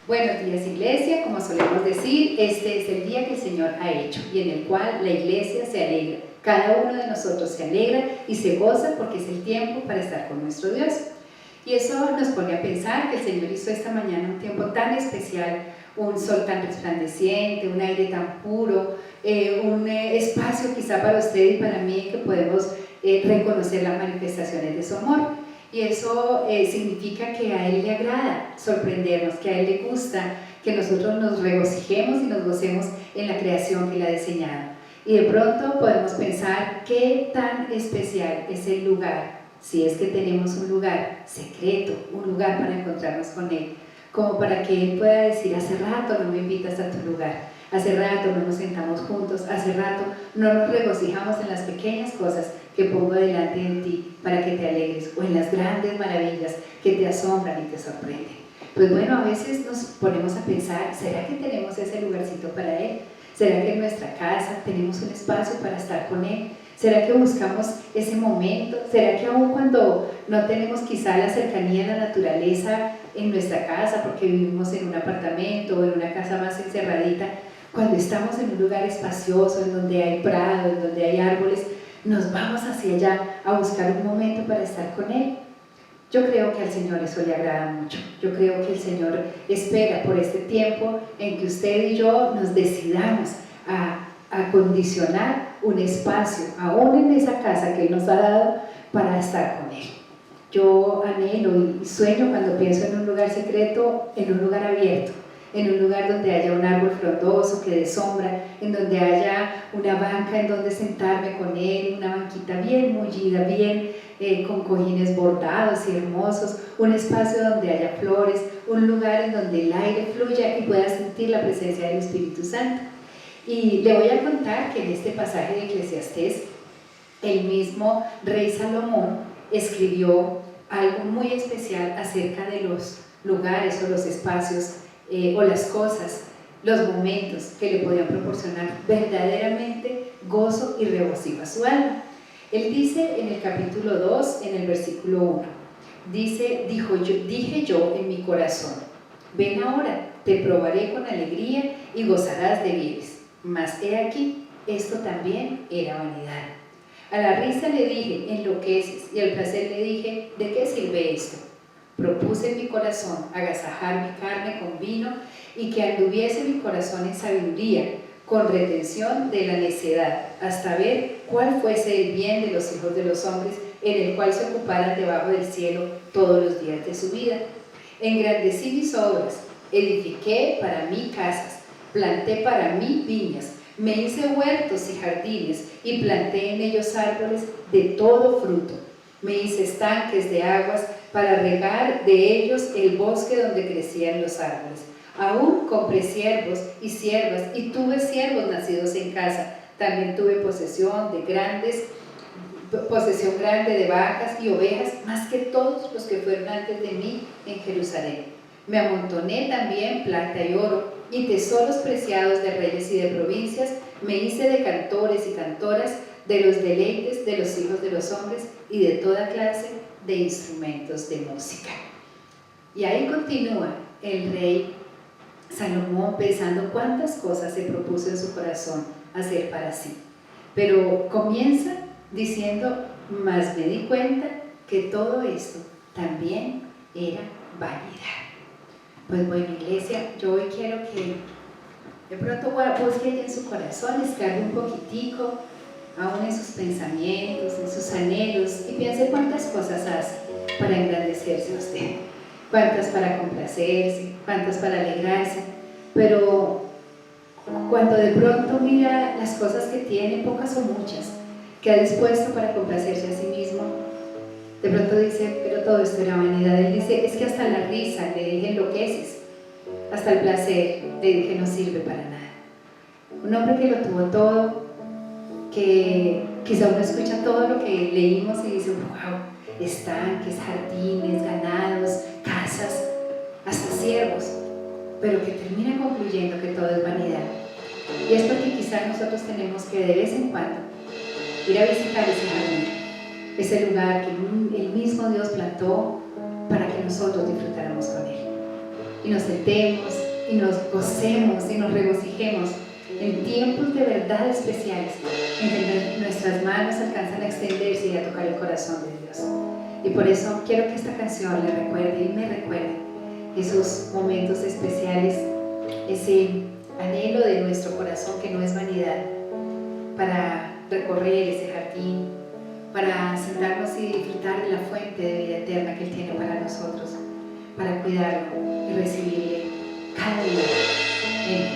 Buenos días, Iglesia. Como solemos decir, este es el día que el Señor ha hecho y en el cual la Iglesia se alegra. Cada uno de nosotros se alegra y se goza porque es el tiempo para estar con nuestro Dios. Y eso nos pone a pensar que el Señor hizo esta mañana un tiempo tan especial, un sol tan resplandeciente, un aire tan puro, un espacio quizá para usted y para mí que podemos reconocer las manifestaciones de su amor. Y eso significa que a Él le agrada sorprendernos, que a Él le gusta que nosotros nos regocijemos y nos gocemos en la creación que Él ha diseñado. Y de pronto podemos pensar qué tan especial es el lugar, si es que tenemos un lugar secreto, un lugar para encontrarnos con Él, como para que Él pueda decir: hace rato no me invitas a tu lugar, hace rato no nos sentamos juntos, hace rato no nos regocijamos en las pequeñas cosas que pongo delante de ti para que te alegres, o en las grandes maravillas que te asombran y te sorprenden. Pues bueno, a veces nos ponemos a pensar: ¿será que tenemos ese lugarcito para Él? ¿Será que en nuestra casa tenemos un espacio para estar con Él? ¿Será que buscamos ese momento? ¿Será que aún cuando no tenemos quizá la cercanía a la naturaleza en nuestra casa, porque vivimos en un apartamento o en una casa más encerradita, cuando estamos en un lugar espacioso, en donde hay prado, en donde hay árboles, nos vamos hacia allá a buscar un momento para estar con Él? Yo creo que al Señor eso le agrada mucho. Yo creo que el Señor espera por este tiempo en que usted y yo nos decidamos a acondicionar un espacio, aún en esa casa que Él nos ha dado, para estar con Él. Yo anhelo y sueño cuando pienso en un lugar secreto, en un lugar abierto, en un lugar donde haya un árbol frondoso que dé sombra, en donde haya una banca en donde sentarme con Él, una banquita bien mullida, bien con cojines bordados y hermosos, un espacio donde haya flores, un lugar en donde el aire fluya y pueda sentir la presencia del Espíritu Santo. Y le voy a contar que en este pasaje de Eclesiastés, el mismo rey Salomón escribió algo muy especial acerca de los lugares o los espacios o las cosas, los momentos que le podían proporcionar verdaderamente gozo y regocijo a su alma. Él dice en el capítulo 2, en el versículo 1, dije yo en mi corazón: ven ahora, te probaré con alegría y gozarás de bienes. Mas he aquí, esto también era vanidad. A la risa le dije: enloqueces, y al placer le dije: ¿de qué sirve esto? Propuse en mi corazón agasajar mi carne con vino y que anduviese mi corazón en sabiduría, con retención de la necedad, hasta ver cuál fuese el bien de los hijos de los hombres, en el cual se ocuparan debajo del cielo todos los días de su vida. Engrandecí mis obras, edifiqué para mí casas, planté para mí viñas, me hice huertos y jardines y planté en ellos árboles de todo fruto. Me hice estanques de aguas para regar de ellos el bosque donde crecían los árboles. Aún compré siervos y siervas y tuve siervos nacidos en casa. También tuve posesión grande de vacas y ovejas, más que todos los que fueron antes de mí en Jerusalén. Me amontoné también plata y oro y tesoros preciados de reyes y de provincias. Me hice de cantores y cantoras, de los deleites de los hijos de los hombres y de toda clase de instrumentos de música. Y ahí continúa el rey Salomón pensando cuántas cosas se propuso en su corazón hacer para sí. Pero comienza diciendo: mas me di cuenta que todo esto también era vanidad. Pues bueno, Iglesia, yo hoy quiero que de pronto busque ella en su corazón, escargue un poquitico, aún en sus pensamientos, en sus anhelos, y piense cuántas cosas hace para engrandecerse a usted, cuántas para complacerse, cuántas para alegrarse. Pero cuando de pronto mira las cosas que tiene, pocas o muchas, que ha dispuesto para complacerse a sí mismo, de pronto dice: pero todo esto era vanidad. Él dice: es que hasta la risa le dije: enloqueces, hasta el placer le dije: no sirve para nada. Un hombre que lo tuvo todo, que quizá uno escucha todo lo que leímos y dice: wow, estanques, jardines, ganados, casas, hasta siervos, pero que termina concluyendo que todo es vanidad. Y es porque quizá nosotros tenemos que de vez en cuando ir a visitar ese jardín, ese lugar que el mismo Dios plantó para que nosotros disfrutáramos con Él. Y nos sentemos, y nos gocemos, y nos regocijemos en tiempos de verdad especiales, en que nuestras manos alcanzan a extenderse y a tocar el corazón de Dios. Y por eso quiero que esta canción le recuerde y me recuerde esos momentos especiales, ese anhelo de nuestro corazón que no es vanidad, para recorrer ese jardín, para sentarnos y disfrutar de la fuente de vida eterna que Él tiene para nosotros, para cuidarlo y recibirle cada día en Él.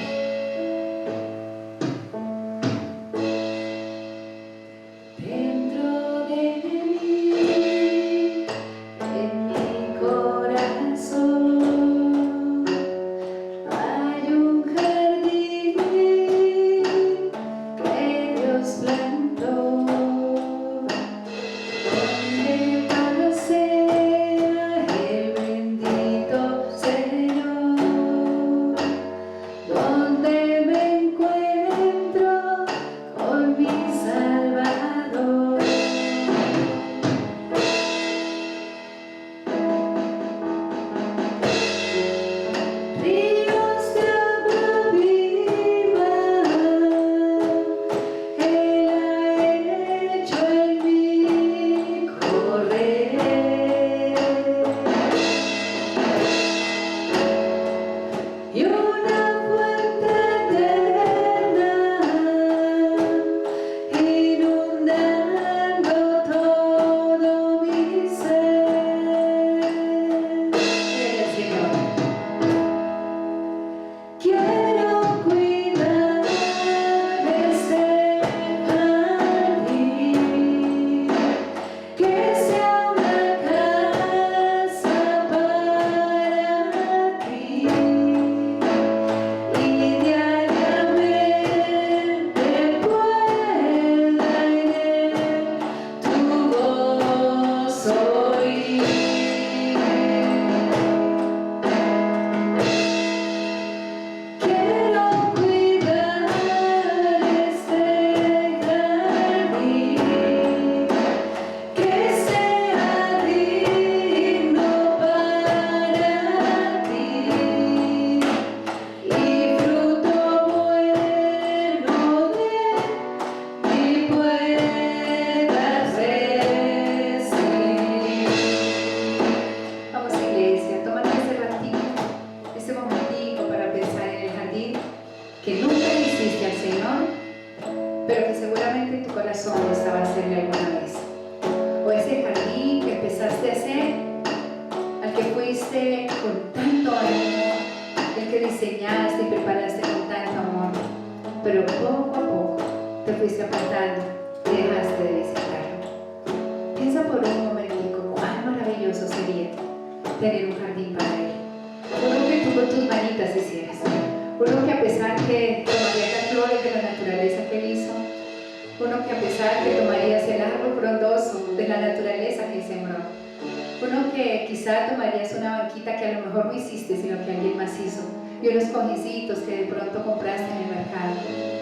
Y unos cojecitos que de pronto compraste en el mercado,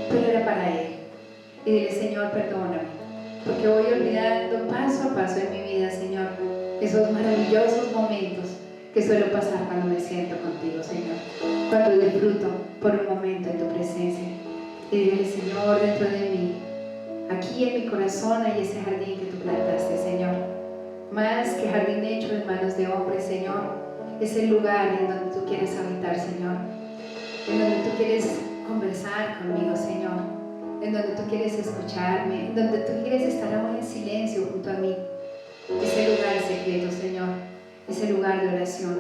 pero era para Él. Y dile: Señor, perdóname, porque voy olvidando paso a paso en mi vida, Señor, esos maravillosos momentos que suelo pasar cuando me siento contigo, Señor, cuando disfruto por un momento en tu presencia. Y dile: Señor, dentro de mí, aquí en mi corazón hay ese jardín que tú plantaste, Señor, más que jardín hecho en manos de hombres, Señor. Es el lugar en donde tú quieres habitar, Señor, en donde tú quieres conversar conmigo, Señor, en donde tú quieres escucharme, en donde tú quieres estar aún en silencio junto a mí. Ese lugar secreto, Señor, ese lugar de oración,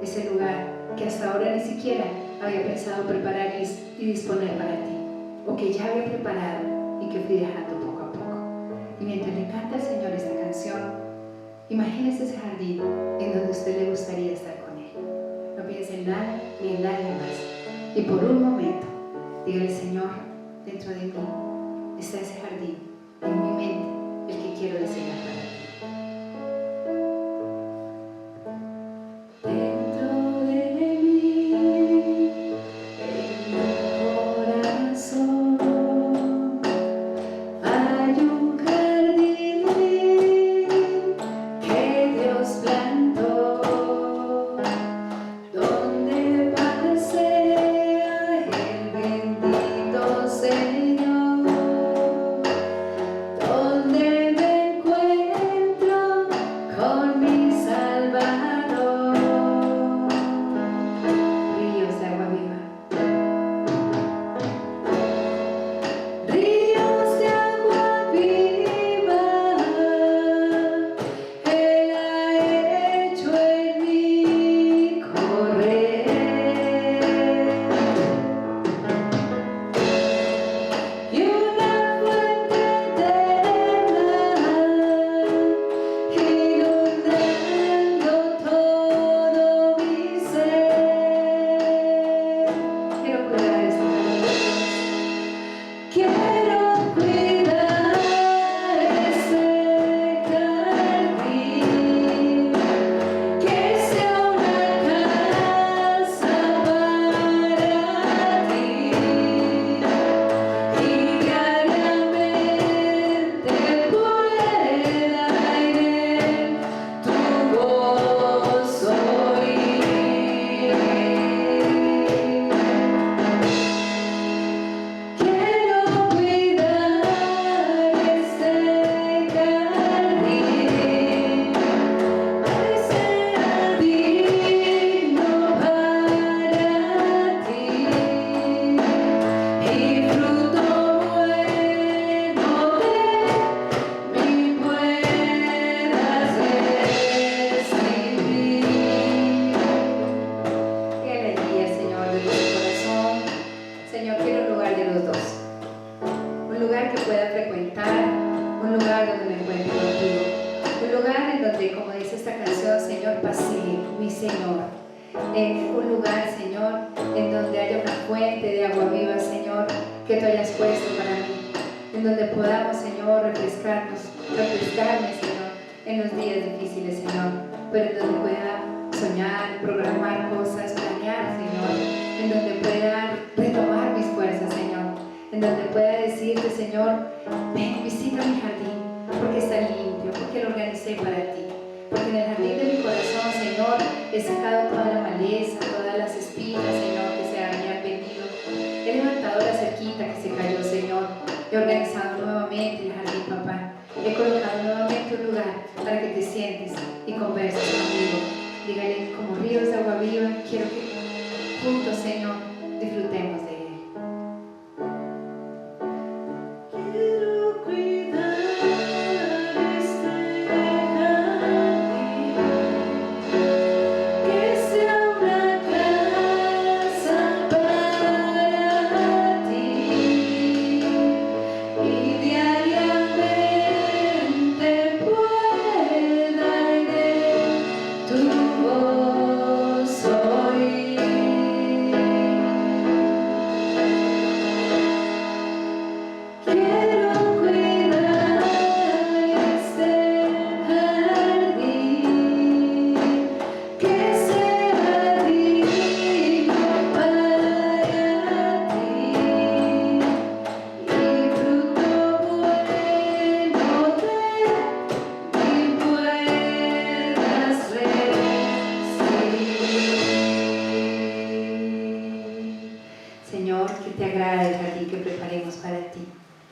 ese lugar que hasta ahora ni siquiera había pensado preparar y disponer para ti, o que ya había preparado y que fui dejando poco a poco. Y mientras le canta al Señor esta canción, imagínese ese jardín en donde a usted le gustaría estar con Él. No piense en nada ni en nadie más. Y por un momento, dígale: Señor, dentro de mí está ese jardín, en mi mente, el que quiero diseñar para ti. Dentro de mí, en mi corazón, hay un jardín. lugar donde me encuentre contigo, un lugar en donde, como dice esta canción, Señor, pasee mi Señor, en un lugar, Señor, en donde haya una fuente de agua viva, Señor, que tú hayas puesto para mí, en donde podamos, Señor, refrescarme, Señor, en los días difíciles, Señor, pero en donde pueda soñar, programar cosas, planear, Señor, en donde pueda retomar mis fuerzas, Señor, en donde pueda decirte, Señor, ven, visita mi jardín, porque está limpio, porque lo organicé para ti, porque en el jardín de mi corazón, Señor, he sacado toda la maleza, todas las espinas, Señor, que se habían venido. He levantado la cerquita que se cayó, Señor. He organizado nuevamente el jardín, papá. He colocado nuevamente un lugar para que te sientes y converses conmigo. Dígale, como ríos de agua viva, quiero que juntos, Señor, disfrutemos de él. Quiero cuidar este jardín, que sea una casa para ti, y diariamente pueda en tu voz oír. Quiero cuidar este jardín, que sea digno para ti, y fruto bueno de mí puedas recibir. Señor, que te agrade el jardín que preparemos para ti.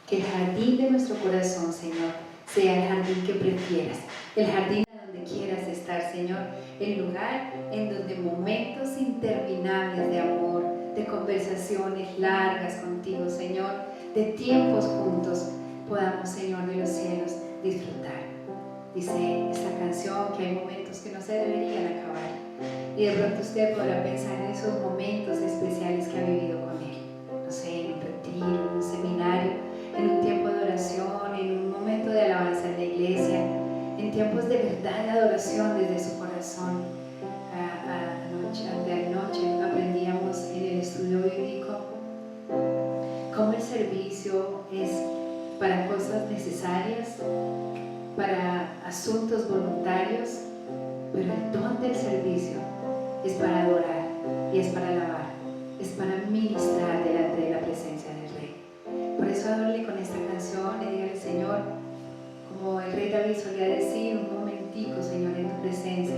Que el jardín de nuestro corazón, Señor, sea el jardín que prefieras. El jardín a donde quieras estar, Señor. El lugar en donde momentos interminables de amor, de conversaciones largas contigo, Señor, de tiempos juntos, podamos, Señor de los cielos, disfrutar. Dice esta canción que hay momentos que no se deberían acabar. Y de pronto usted podrá pensar en esos momentos especiales que ha vivido con Él. No sé, en un retiro, en un seminario, en un tiempo de oración, en un momento de alabanza en la iglesia, en tiempos de verdad de adoración desde su corazón. Anoche aprendíamos en el estudio bíblico cómo el servicio es para cosas necesarias, para asuntos voluntarios, pero el don del servicio es para adorar y es para alabar, es para ministrar delante de la presencia del Rey. Por eso adórale con esta canción y dígale, Señor, como el Rey David solía decir, un momentico, Señor, en tu presencia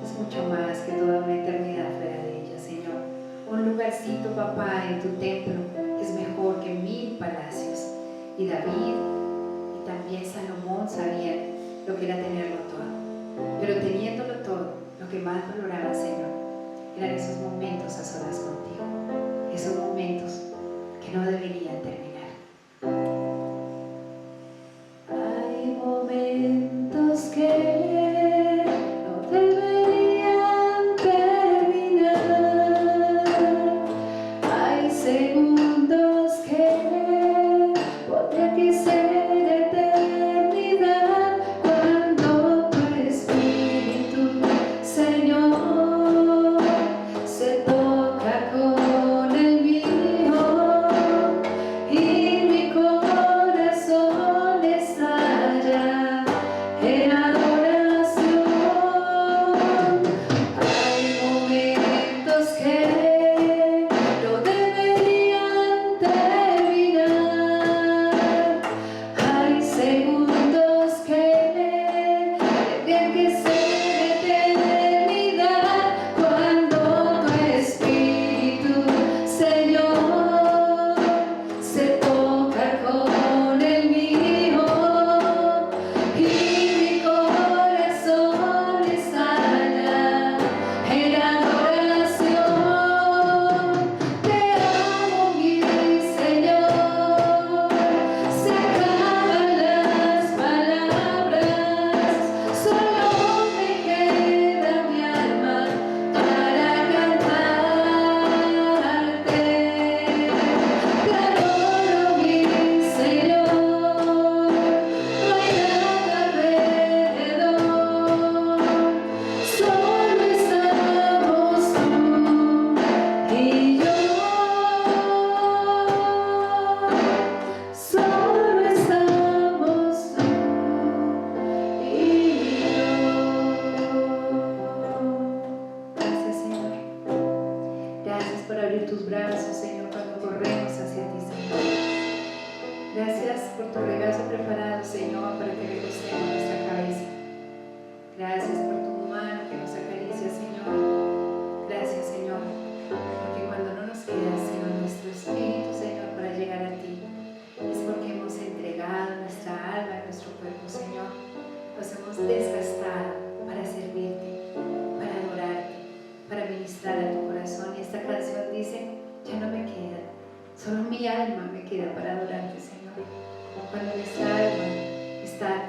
es mucho más que toda una eternidad fuera de ella, Señor. Un lugarcito, papá, en tu templo es mejor que 1000 palacios. Y David y también Salomón sabían lo que era tenerlo todo, pero teniéndolo todo, lo que más valoraba, Señor, eran esos momentos a solas contigo, esos momentos que no deberían terminar. Hay momentos que no deberían terminar, hay segundos que podrían que ser eternidad, cuando tu espíritu, Señor, se toca con el mío y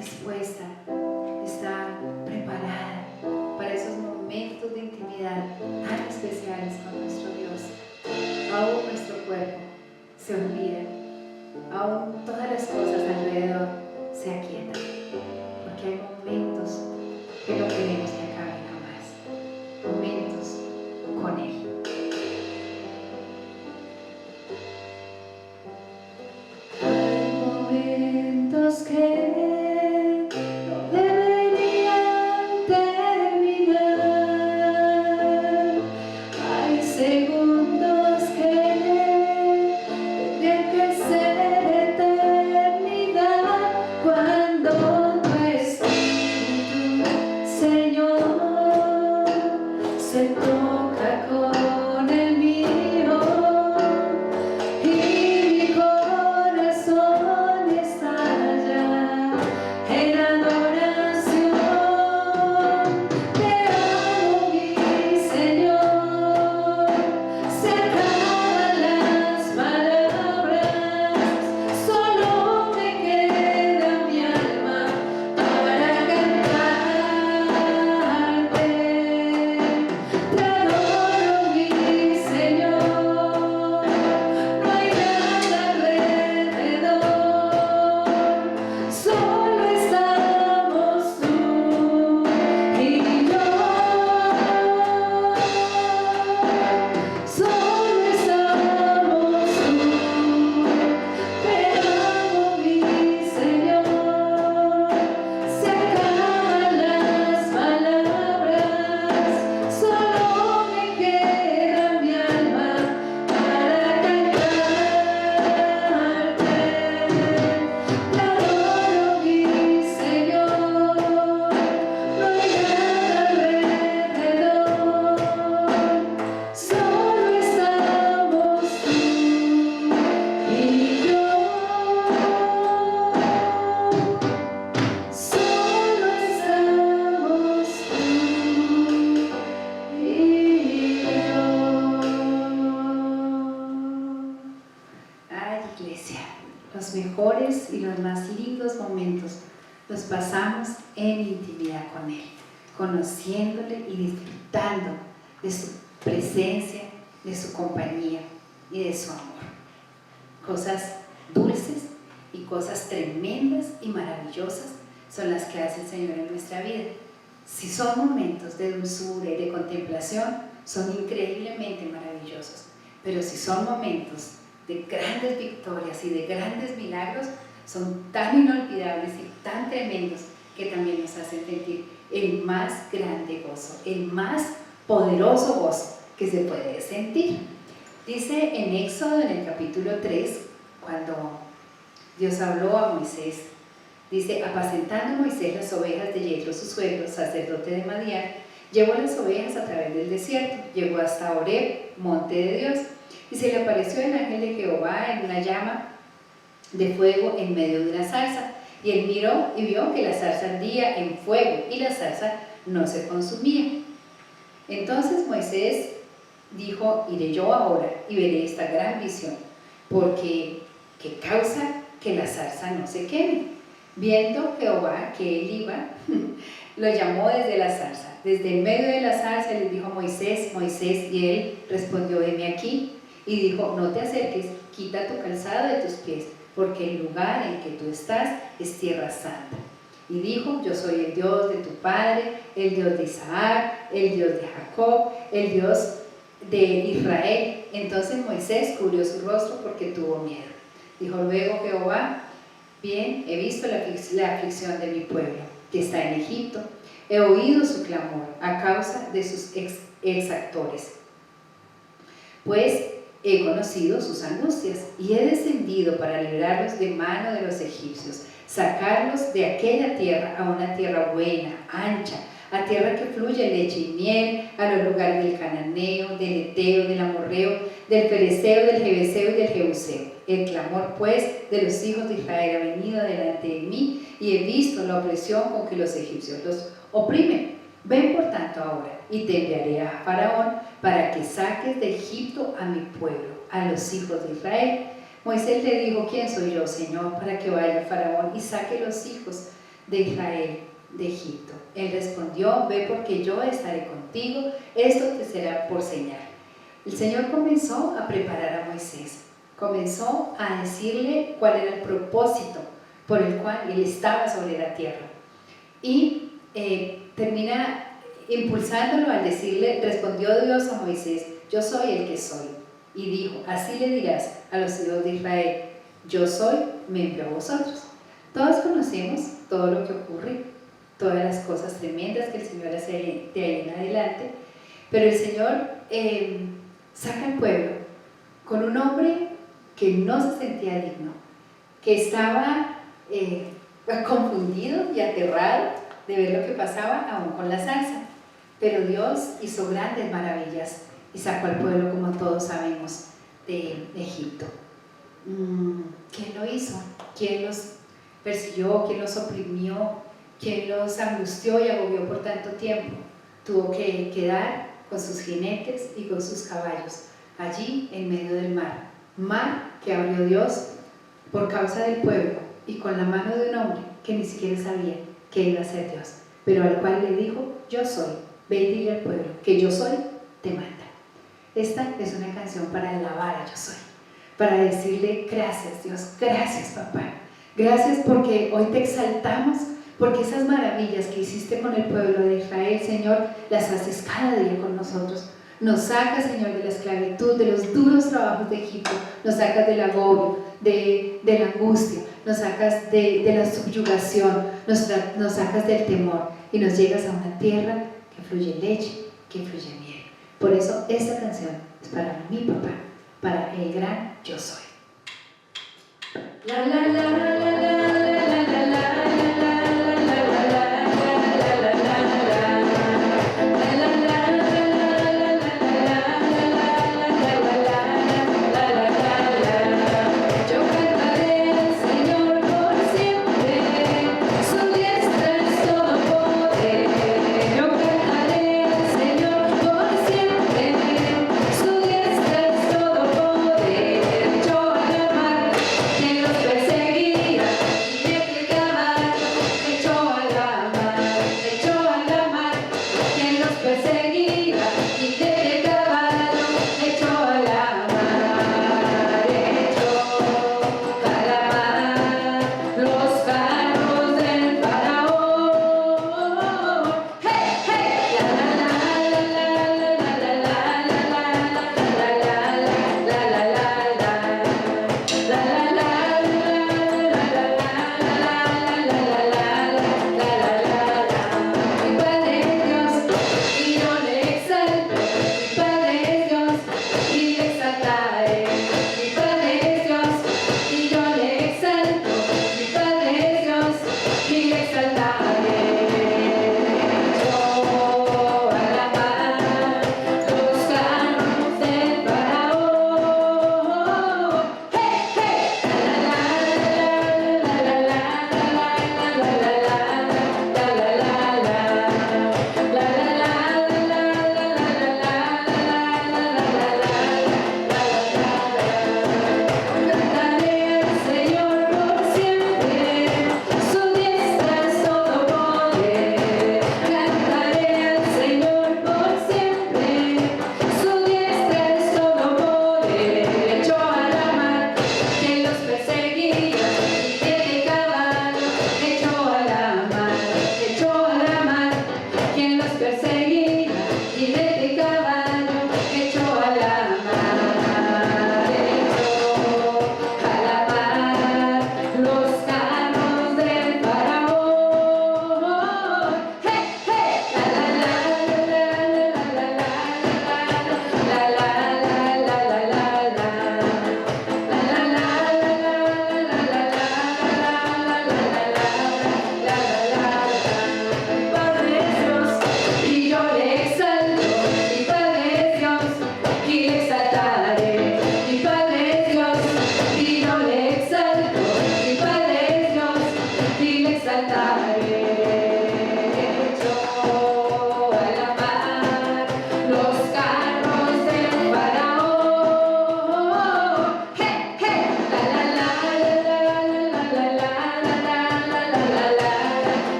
dispuesta, está preparada para esos momentos de intimidad tan especiales con nuestro Dios. Aún nuestro cuerpo se olvida, aún todas las cosas alrededor se aquietan, porque hay momentos que no queremos que acaben jamás, momentos con Él. Hay momentos que no deberían terminar. Hay segundos que tendrían que ser eternidad. Cuando tu espíritu, Señor, se toca con el mío y mi corazón estalla en adoración. Te amo, mi Señor. Se acaban las palabras, solo me queda mi alma para cantarte. Te adoro, mi Señor. No hay nada alrededor, solo estamos tú y yo. Solo estamos tú. Te amo, mi Señor. Se acaban las palabras, solo me queda mi alma para cantarte. Te adoro, mi Señor. No hay nada alrededor, solo estamos tú y yo. Solo estamos tú y yo. Ay, iglesia, los mejores y los más lindos momentos los pasamos en intimidad con Él, conociéndole y disfrutando de su presencia, de su compañía y de su amor. Cosas dulces y cosas tremendas y maravillosas son las que hace el Señor en nuestra vida. Si son momentos de dulzura y de contemplación, son increíblemente maravillosos. Pero si son momentos de grandes victorias y de grandes milagros, son tan inolvidables y tan tremendos que también nos hacen sentir el más grande gozo, el más poderoso gozo que se puede sentir. Dice en Éxodo, en el capítulo 3, cuando Dios habló a Moisés, dice: apacentando Moisés las ovejas de Yetro, su suegro, sacerdote de Madián, llevó las ovejas a través del desierto, llegó hasta Horeb, monte de Dios, y se le apareció el ángel de Jehová en una llama de fuego en medio de una zarza. Y él miró y vio que la zarza ardía en fuego y la zarza no se consumía. Entonces Moisés dijo: iré yo ahora y veré esta gran visión, porque ¿qué causa que la zarza no se queme? Viendo Jehová que él iba, lo llamó desde la zarza. Desde el medio de la zarza le dijo: Moisés, Moisés, y él respondió: heme aquí. Y dijo: no te acerques, quita tu calzado de tus pies, porque el lugar en que tú estás es tierra santa. Y dijo: yo soy el Dios de tu padre, el Dios de Isaac, el Dios de Jacob, el Dios de Israel. Entonces Moisés cubrió su rostro porque tuvo miedo. Dijo luego Jehová: bien, he visto la aflicción de mi pueblo, que está en Egipto. He oído su clamor a causa de sus exactores, pues he conocido sus angustias y he descendido para librarlos de mano de los egipcios, sacarlos de aquella tierra a una tierra buena, ancha, a tierra que fluye leche y miel, a los lugares del cananeo, del eteo, del amorreo, del fereceo, del jebuseo y del jebuseo. El clamor pues de los hijos de Israel ha venido delante de mí, y he visto la opresión con que los egipcios los oprimen. Ven por tanto ahora, y te enviaré a Faraón para que saques de Egipto a mi pueblo, a los hijos de Israel. Moisés le dijo: ¿quién soy yo, Señor, para que vaya Faraón y saque los hijos de Israel de Egipto. Él respondió: ve, porque yo estaré contigo, esto te será por señal. El Señor comenzó a preparar a Moisés, comenzó a decirle cuál era el propósito por el cual él estaba sobre la tierra. Y termina impulsándolo al decirle: respondió Dios a Moisés: yo soy el que soy. Y dijo: así le dirás a los hijos de Israel: yo soy, me envió a vosotros. Todos conocemos todo lo que ocurre, todas las cosas tremendas que el Señor hace de ahí en adelante, pero el Señor saca al pueblo con un hombre que no se sentía digno, que estaba confundido y aterrado de ver lo que pasaba aún con la zarza. Pero Dios hizo grandes maravillas y sacó al pueblo, como todos sabemos, de Egipto. ¿Quién lo hizo? ¿Quién los persiguió? ¿Quién los oprimió? ¿Quién los angustió y agobió por tanto tiempo? Tuvo que quedar con sus jinetes y con sus caballos allí en medio del mar que abrió Dios por causa del pueblo y con la mano de un hombre que ni siquiera sabía que iba a ser Dios, pero al cual le dijo: yo soy, ve y dile al pueblo que yo soy, te manda. Esta es una canción para alabar a yo soy, para decirle: gracias Dios, gracias papá, gracias porque hoy te exaltamos, porque esas maravillas que hiciste con el pueblo de Israel, Señor, las haces cada día con nosotros. Nos sacas, Señor, de la esclavitud, de los duros trabajos de Egipto, nos sacas del agobio, de la angustia, nos sacas de la subyugación, nos sacas del temor y nos llegas a una tierra que fluye leche, que fluye miel. Por eso esta canción es para mi papá, para el gran yo soy. La la la la la la la la la.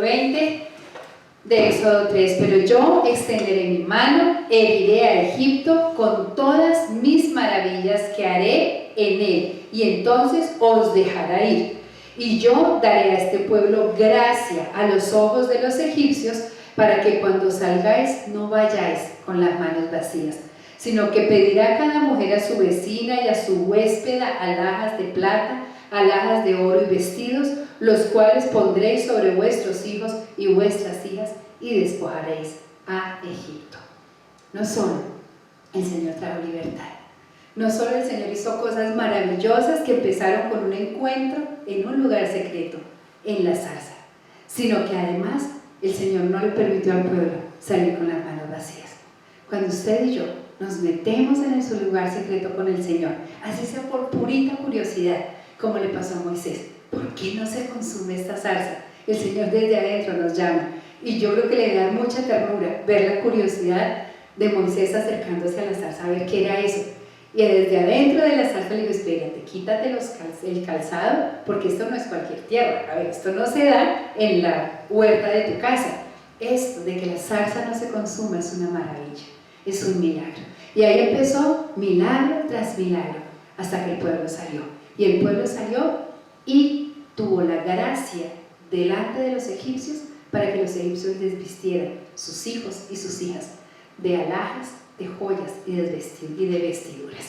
20 de Éxodo 3, pero yo extenderé mi mano, heriré a Egipto con todas mis maravillas que haré en él, y entonces os dejará ir. Y yo daré a este pueblo gracia a los ojos de los egipcios, para que cuando salgáis no vayáis con las manos vacías, sino que pedirá cada mujer a su vecina y a su huéspeda alhajas de plata, alhajas de oro y vestidos, los cuales pondréis sobre vuestros hijos y vuestras hijas, y despojaréis a Egipto. No solo el Señor trajo libertad, no solo el Señor hizo cosas maravillosas que empezaron con un encuentro en un lugar secreto, en la zarza, sino que además el Señor no le permitió al pueblo salir con las manos vacías. Cuando usted y yo nos metemos en su lugar secreto con el Señor, así sea por purita curiosidad, como le pasó a Moisés, ¿por qué no se consume esta zarza? El Señor desde adentro nos llama, y yo creo que le da mucha ternura ver la curiosidad de Moisés acercándose a la zarza a ver qué era eso. Y desde adentro de la zarza le digo, espérate, quítate el calzado, porque esto no es cualquier tierra. A ver, esto no se da en la huerta de tu casa. Esto de que la zarza no se consuma es una maravilla, es un milagro. Y ahí empezó milagro tras milagro, hasta que el pueblo salió. Y el pueblo salió y tuvo la gracia delante de los egipcios para que los egipcios les vistieran, sus hijos y sus hijas, de alhajas, de joyas y de vestiduras.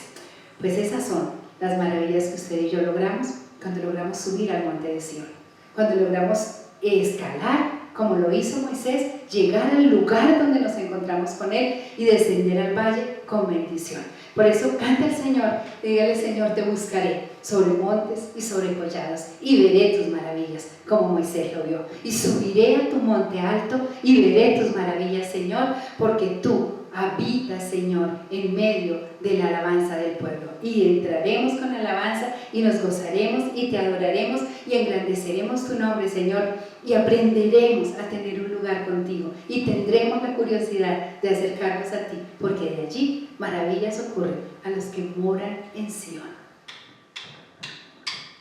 Pues esas son las maravillas que usted y yo logramos cuando logramos subir al monte de Sión, cuando logramos escalar, como lo hizo Moisés, llegar al lugar donde nos encontramos con Él y descender al valle con bendición. Por eso canta el Señor, dígale: Señor, te buscaré sobre montes y sobre collados, y veré tus maravillas, como Moisés lo vio. Y subiré a tu monte alto y veré tus maravillas, Señor, porque tú habitas, Señor, en medio de la alabanza del pueblo. Y entraremos con alabanza y nos gozaremos y te adoraremos y engrandeceremos tu nombre, Señor, y aprenderemos a tener un lugar contigo y tendremos la curiosidad de acercarnos a ti, porque de allí maravillas ocurren a los que moran en Sión.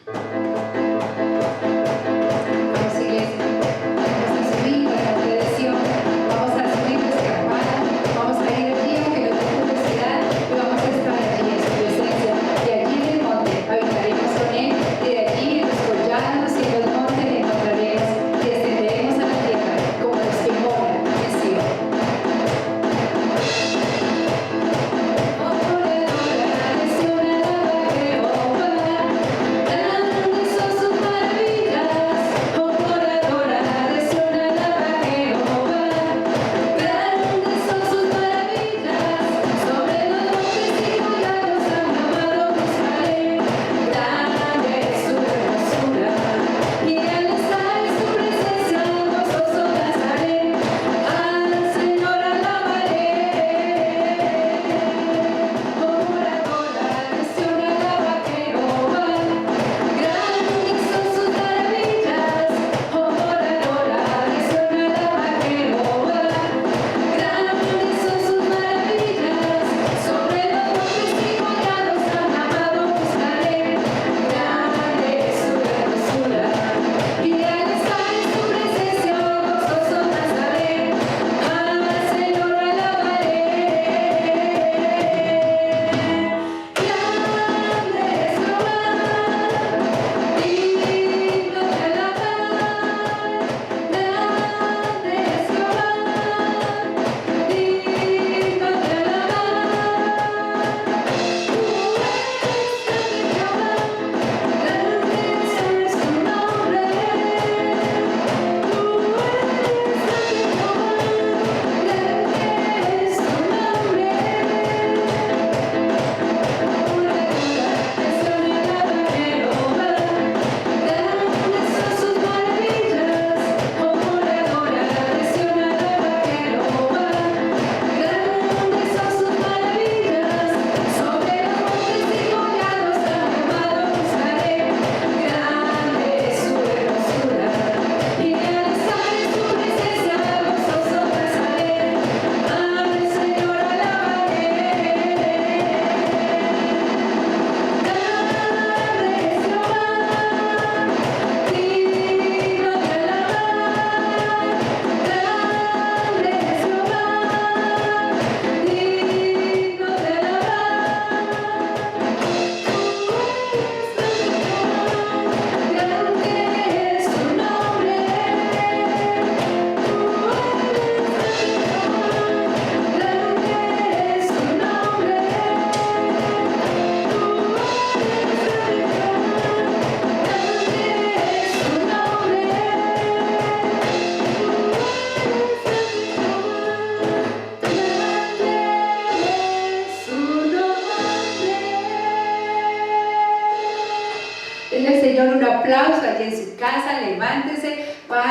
Vamos, iglesia, vamos a subir al monte de Sión, vamos a subir nuestra campana, vamos a ir allí aunque no tenga curiosidad, y vamos a estar allí en su presencia, y allí en el monte habitaremos con Él, y de allí en los collados y en los montes le encontraremos, y descenderemos a la tierra como los que moran en Sión. Oh, por el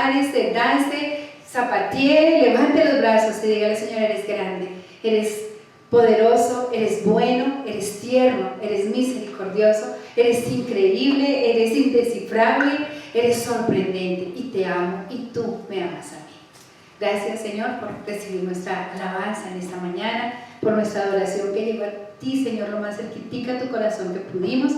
párese, dance, zapatee, levante los brazos y dígale: Señor, eres grande, eres poderoso, eres bueno, eres tierno, eres misericordioso, eres increíble, eres indescifrable, eres sorprendente y te amo y tú me amas a mí. Gracias, Señor, por recibir nuestra alabanza en esta mañana, por nuestra adoración que llegó a ti, Señor, lo más cerquitica a tu corazón que pudimos.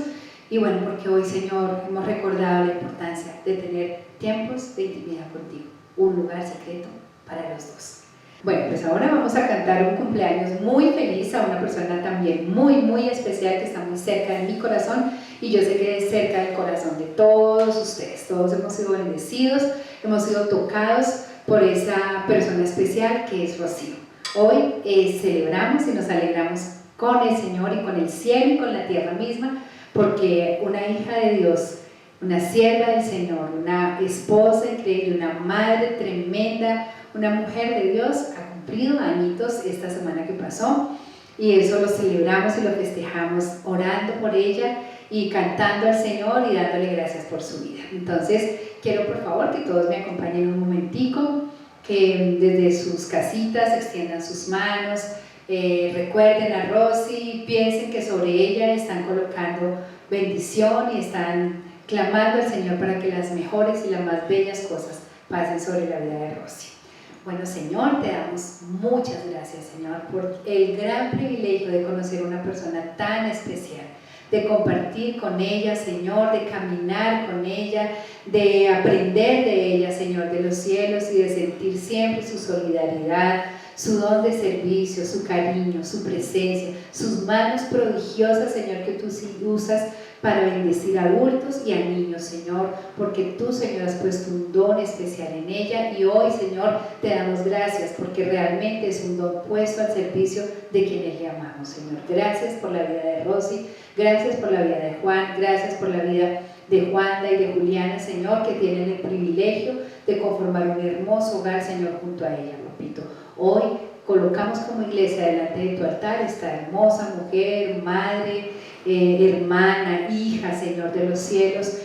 Y bueno, porque hoy, Señor, hemos recordado la importancia de tener tiempos de intimidad contigo, un lugar secreto para los dos. Bueno, pues ahora vamos a cantar un cumpleaños muy feliz a una persona también muy especial que está muy cerca de mi corazón y yo sé que es cerca del corazón de todos ustedes. Todos hemos sido bendecidos, hemos sido tocados por esa persona especial que es Rocío. Hoy celebramos y nos alegramos con el Señor y con el cielo y con la tierra misma, porque una hija de Dios, una sierva del Señor, una esposa increíble, una madre tremenda, una mujer de Dios, ha cumplido añitos esta semana que pasó y eso lo celebramos y lo festejamos orando por ella y cantando al Señor y dándole gracias por su vida. Entonces quiero por favor que todos me acompañen un momentico, que desde sus casitas extiendan sus manos, recuerden a Rosy, piensen que sobre ella están colocando bendición y están clamando al Señor para que las mejores y las más bellas cosas pasen sobre la vida de Rosy. Bueno, Señor, te damos muchas gracias, Señor, por el gran privilegio de conocer a una persona tan especial, de compartir con ella, Señor, de caminar con ella, de aprender de ella, Señor, de los cielos y de sentir siempre su solidaridad, su don de servicio, su cariño, su presencia, sus manos prodigiosas, Señor, que tú sí usas para bendecir a adultos y a niños, Señor, porque tú, Señor, has puesto un don especial en ella y hoy, Señor, te damos gracias porque realmente es un don puesto al servicio de quienes le amamos, Señor. Gracias por la vida de Rosy, gracias por la vida de Juan, gracias por la vida de Juanda y de Juliana, Señor, que tienen el privilegio de conformar un hermoso hogar, Señor, junto a ella, papito. Hoy colocamos como iglesia delante de tu altar esta hermosa mujer, madre, hermana, hija, Señor de los cielos,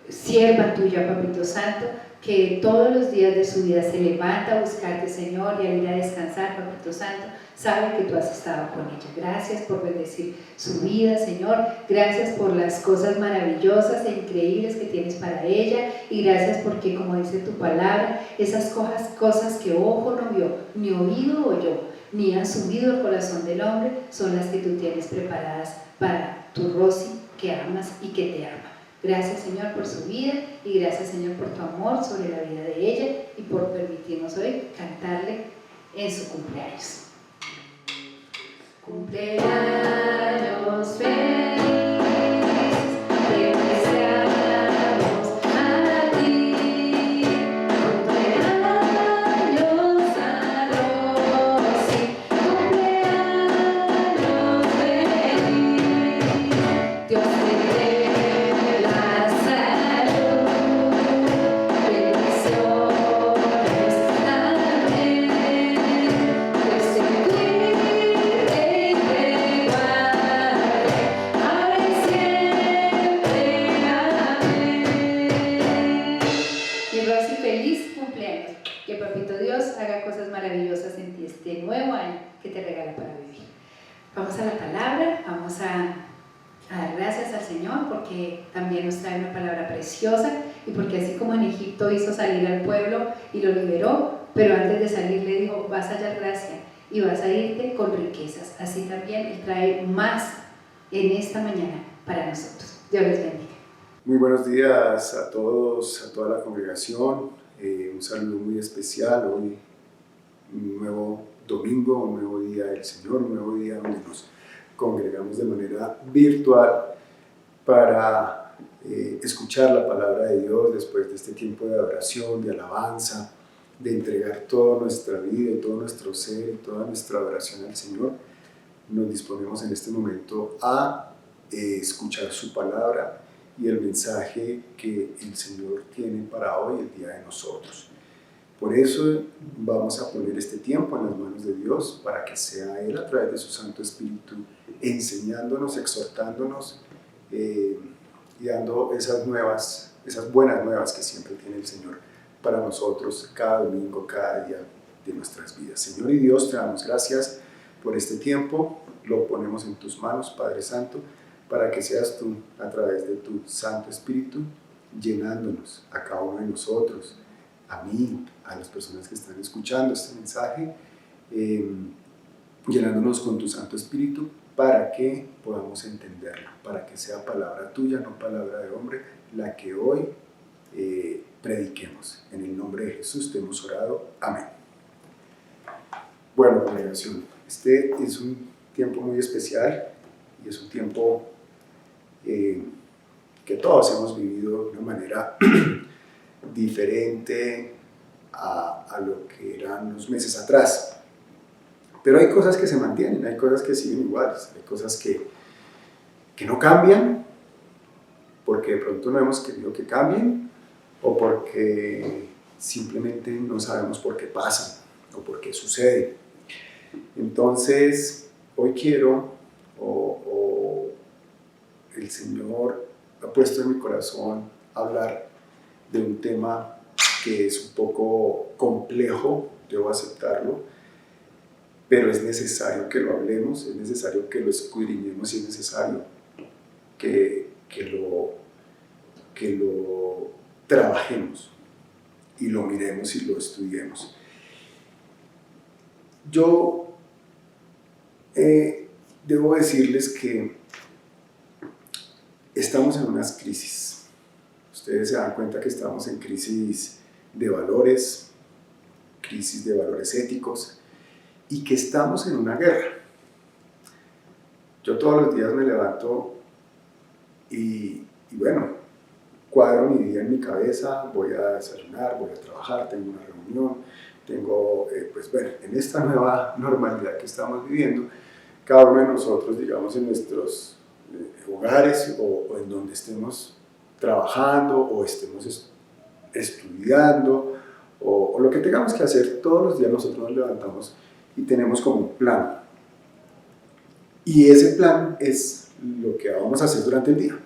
sierva tuya, Papito Santo, que todos los días de su vida se levanta a buscarte, Señor, y al ir a descansar, Papito Santo, sabe que tú has estado con ella. Gracias por bendecir su vida, Señor. Gracias por las cosas maravillosas e increíbles que tienes para ella. Y gracias porque, como dice tu palabra, esas cosas que ojo no vio, ni oído oyó, ni han subido al corazón del hombre, son las que tú tienes preparadas para tu Rosy, que amas y que te ama. Gracias, Señor, por su vida y gracias, Señor, por tu amor sobre la vida de ella y por permitirnos hoy cantarle en su cumpleaños. Cumpleaños feliz, te deseamos a ti. Cumpleaños a Rosy, cumpleaños feliz. Dios te dé la salud, bendiciones, amén. Dios te cuide. Feliz cumpleaños, que Papito Dios haga cosas maravillosas en ti este nuevo año que te regala para vivir. Vamos a la palabra, vamos a dar gracias al Señor porque también nos trae una palabra preciosa y porque así como en Egipto hizo salir al pueblo y lo liberó, pero antes de salir le dijo: vas a hallar gracia y vas a irte con riquezas. Así también Él trae más en esta mañana para nosotros. Dios les bendiga. Muy buenos días a todos, a toda la congregación. Un saludo muy especial. Hoy, un nuevo domingo, un nuevo día del Señor, un nuevo día donde nos congregamos de manera virtual para escuchar la palabra de Dios después de este tiempo de adoración, de alabanza, de entregar toda nuestra vida y todo nuestro ser y toda nuestra adoración al Señor. Nos disponemos en este momento a escuchar su palabra y el mensaje que el Señor tiene para hoy, el día de nosotros. Por eso vamos a poner este tiempo en las manos de Dios para que sea Él a través de su Santo Espíritu enseñándonos, exhortándonos y dando esas nuevas esas buenas nuevas que siempre tiene el Señor para nosotros cada domingo, cada día de nuestras vidas. Señor y Dios, te damos gracias por este tiempo, lo ponemos en tus manos, Padre Santo, para que seas tú, a través de tu Santo Espíritu, llenándonos a cada uno de nosotros, a mí, a las personas que están escuchando este mensaje, llenándonos con tu Santo Espíritu para que podamos entenderla, para que sea palabra tuya, no palabra de hombre, la que hoy prediquemos. En el nombre de Jesús te hemos orado. Amén. Bueno, congregación, este es un tiempo muy especial y es un tiempo que todos hemos vivido de una manera diferente a lo que eran unos meses atrás. Pero hay cosas que se mantienen, hay cosas que siguen iguales, hay cosas que no cambian porque de pronto no hemos querido que cambien o porque simplemente no sabemos por qué pasan o por qué suceden. Entonces, hoy quiero, o el Señor ha puesto en mi corazón hablar de un tema que es un poco complejo, debo aceptarlo, pero es necesario que lo hablemos, es necesario que lo escudriñemos y es necesario que lo trabajemos y lo miremos y lo estudiemos. Yo debo decirles que estamos en unas crisis. Ustedes se dan cuenta que estamos en crisis de valores éticos, y que estamos en una guerra. Yo todos los días me levanto y bueno, cuadro mi día en mi cabeza, voy a desayunar, voy a trabajar, tengo una reunión, tengo, pues bueno, en esta nueva normalidad que estamos viviendo, cada uno de nosotros, digamos, en nuestros hogares o en donde estemos trabajando o estemos estudiando o lo que tengamos que hacer, todos los días nosotros nos levantamos y tenemos como un plan. Y ese plan es lo que vamos a hacer durante el día.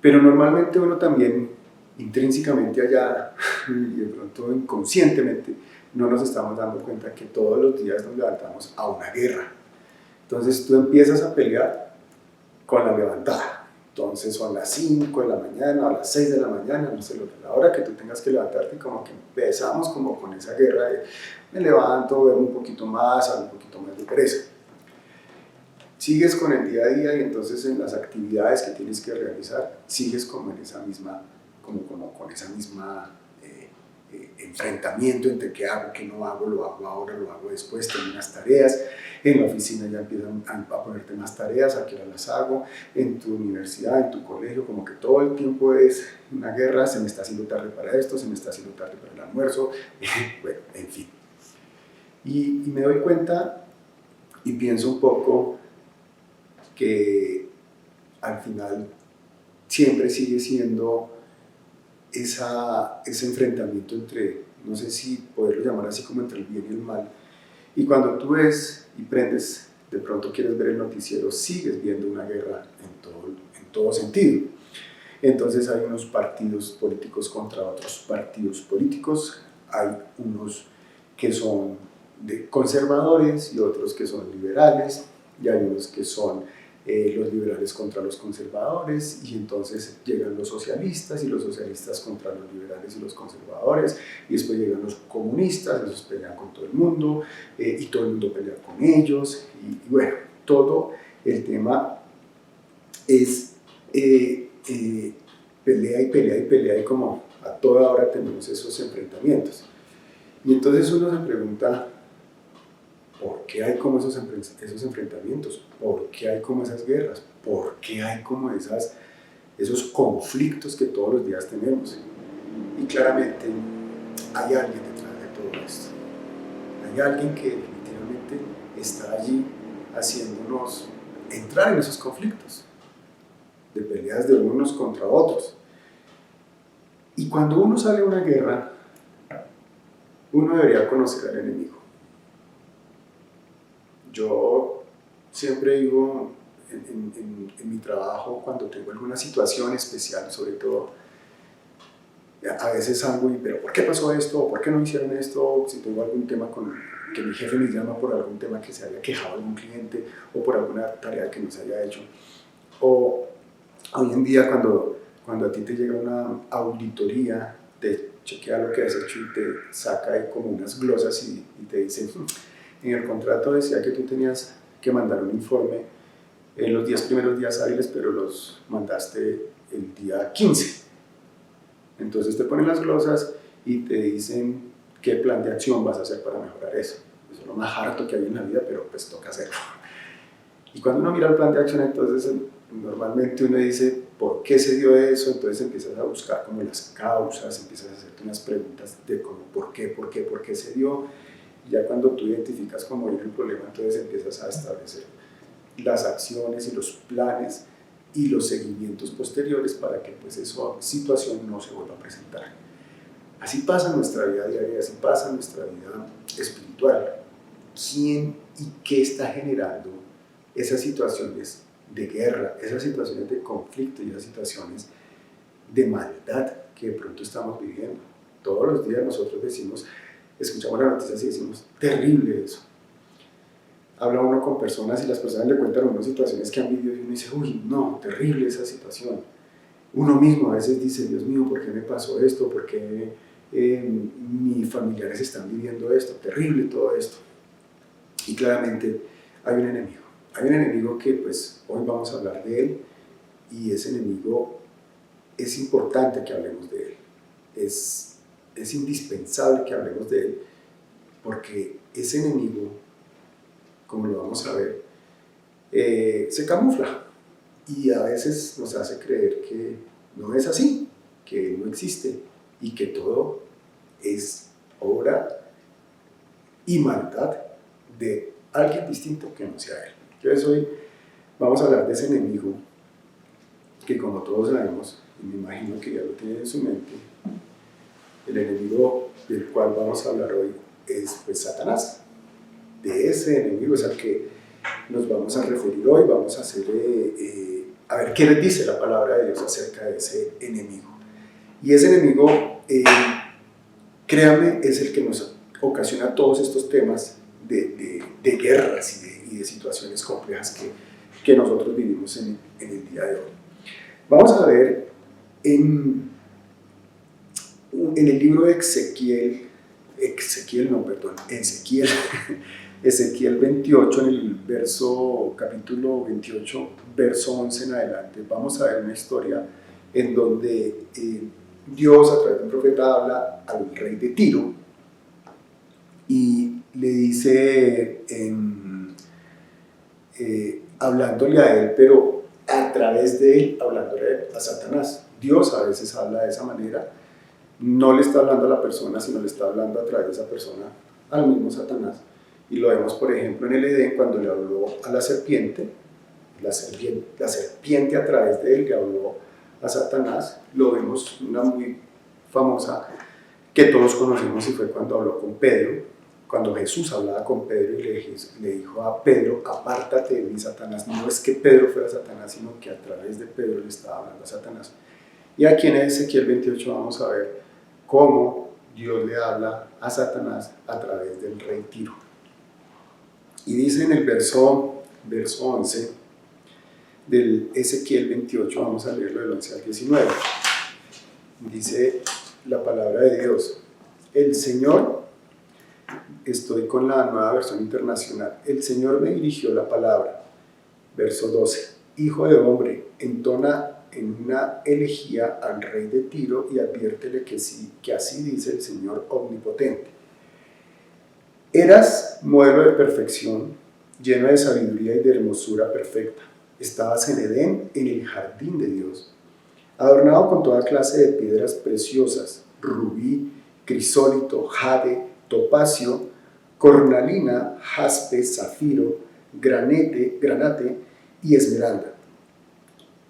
Pero normalmente uno también, intrínsecamente allá, y de pronto inconscientemente, no nos estamos dando cuenta que todos los días nos levantamos a una guerra. Entonces tú empiezas a pelear con la levantada. Entonces son las 5 de la mañana, a las 6 de la mañana, no sé, la hora que tú tengas que levantarte, como que empezamos como con esa guerra de me levanto, bebo un poquito más, hago un poquito más de pereza. Sigues con el día a día y entonces en las actividades que tienes que realizar, sigues como en esa misma, con esa misma enfrentamiento entre qué hago, qué no hago, lo hago ahora, lo hago después, tengo unas tareas, en la oficina ya empiezan a ponerte más tareas, a qué hora las hago, en tu universidad, en tu colegio, como que todo el tiempo es una guerra, se me está haciendo tarde para esto, se me está haciendo tarde para el almuerzo, bueno, en fin. Y me doy cuenta y pienso un poco que al final siempre sigue siendo ese enfrentamiento entre, no sé si poderlo llamar así como entre el bien y el mal. Y cuando tú ves y prendes, de pronto quieres ver el noticiero, sigues viendo una guerra en todo sentido. Entonces hay unos partidos políticos contra otros partidos políticos, hay unos que son conservadores y otros que son liberales, y hay unos que son los liberales contra los conservadores, y entonces llegan los socialistas y los socialistas contra los liberales y los conservadores, y después llegan los comunistas, esos pelean con todo el mundo, y todo el mundo pelea con ellos, y bueno, todo el tema es pelea y pelea y pelea, y como a toda hora tenemos esos enfrentamientos. Y entonces uno se pregunta, ¿por qué hay como esos enfrentamientos? ¿Por qué hay como esas guerras? ¿Por qué hay como esos conflictos que todos los días tenemos? Y claramente hay alguien detrás de todo esto. Hay alguien que definitivamente está allí haciéndonos entrar en esos conflictos, de peleas de unos contra otros. Y cuando uno sale a una guerra, uno debería conocer al enemigo. Yo siempre digo en mi trabajo, cuando tengo alguna situación especial, sobre todo A veces salgo y, pero ¿por qué pasó esto? ¿O por qué no hicieron esto? Si tengo algún tema con que mi jefe me llama por algún tema que se haya quejado algún cliente o por alguna tarea que no se haya hecho. O hoy en día cuando a ti te llega una auditoría, te chequea lo que has hecho y te saca ahí como unas glosas y te dice, en el contrato decía que tú tenías que mandar un informe en los 10 primeros días hábiles, pero los mandaste el día 15. Entonces te ponen las glosas y te dicen qué plan de acción vas a hacer para mejorar eso. Eso es lo más harto que hay en la vida, pero pues toca hacerlo. Y cuando uno mira el plan de acción, entonces normalmente uno dice, ¿por qué se dio eso? Entonces empiezas a buscar como las causas, empiezas a hacerte unas preguntas de como ¿por qué se dio? Y ya cuando tú identificas cómo viene el problema, entonces empiezas a establecer las acciones y los planes y los seguimientos posteriores para que pues esa situación no se vuelva a presentar. Así pasa en nuestra vida diaria, así pasa en nuestra vida espiritual. ¿Quién y qué está generando esas situaciones de guerra, esas situaciones de conflicto y esas situaciones de maldad que de pronto estamos viviendo? Todos los días nosotros decimos, escuchamos las noticias y decimos, terrible eso. Habla uno con personas y las personas le cuentan unas situaciones que han vivido y uno dice, uy, no, terrible esa situación. Uno mismo a veces dice, Dios mío, ¿por qué me pasó esto? ¿Por qué mis familiares están viviendo esto? Terrible todo esto. Y claramente hay un enemigo que pues hoy vamos a hablar de él y ese enemigo es importante que hablemos de él. Es indispensable que hablemos de él porque ese enemigo, como lo vamos a ver, se camufla y a veces nos hace creer que no es así, que no existe y que todo es obra y maldad de alguien distinto que no sea él. Entonces hoy vamos a hablar de ese enemigo que, como todos sabemos, y me imagino que ya lo tienen en su mente, el enemigo del cual vamos a hablar hoy es pues Satanás. De ese enemigo es al que nos vamos a referir hoy. Vamos a hacer, a ver qué les dice la palabra de Dios acerca de ese enemigo. Y ese enemigo, créanme, es el que nos ocasiona todos estos temas de guerras y de situaciones complejas que nosotros vivimos en el día de hoy. Vamos a ver en el libro de Ezequiel Ezequiel 28, en el capítulo 28, verso 11 en adelante, vamos a ver una historia en donde Dios a través de un profeta habla al rey de Tiro y le dice, hablándole a él, pero a través de él, hablándole a Satanás. Dios a veces habla de esa manera, no le está hablando a la persona, sino le está hablando a través de esa persona al mismo Satanás. Y lo vemos, por ejemplo, en el Edén, cuando le habló a la serpiente a través de él le habló a Satanás. Lo vemos una muy famosa que todos conocemos y fue cuando habló con Pedro, cuando Jesús hablaba con Pedro y le dijo a Pedro, apártate de mí, Satanás. No es que Pedro fuera Satanás, sino que a través de Pedro le estaba hablando a Satanás. Y aquí en Ezequiel 28 vamos a ver cómo Dios le habla a Satanás a través del rey Tiro. Y dice en el verso 11 del Ezequiel 28, vamos a leerlo del 11 al 19, dice la palabra de Dios, el Señor, estoy con la Nueva Versión Internacional, el Señor me dirigió la palabra, verso 12, hijo de hombre, entona en una elegía al rey de Tiro y adviértele que así dice el Señor omnipotente. Eras modelo de perfección, lleno de sabiduría y de hermosura perfecta. Estabas en Edén, en el jardín de Dios, adornado con toda clase de piedras preciosas, rubí, crisólito, jade, topacio, cornalina, jaspe, zafiro, granate y esmeralda.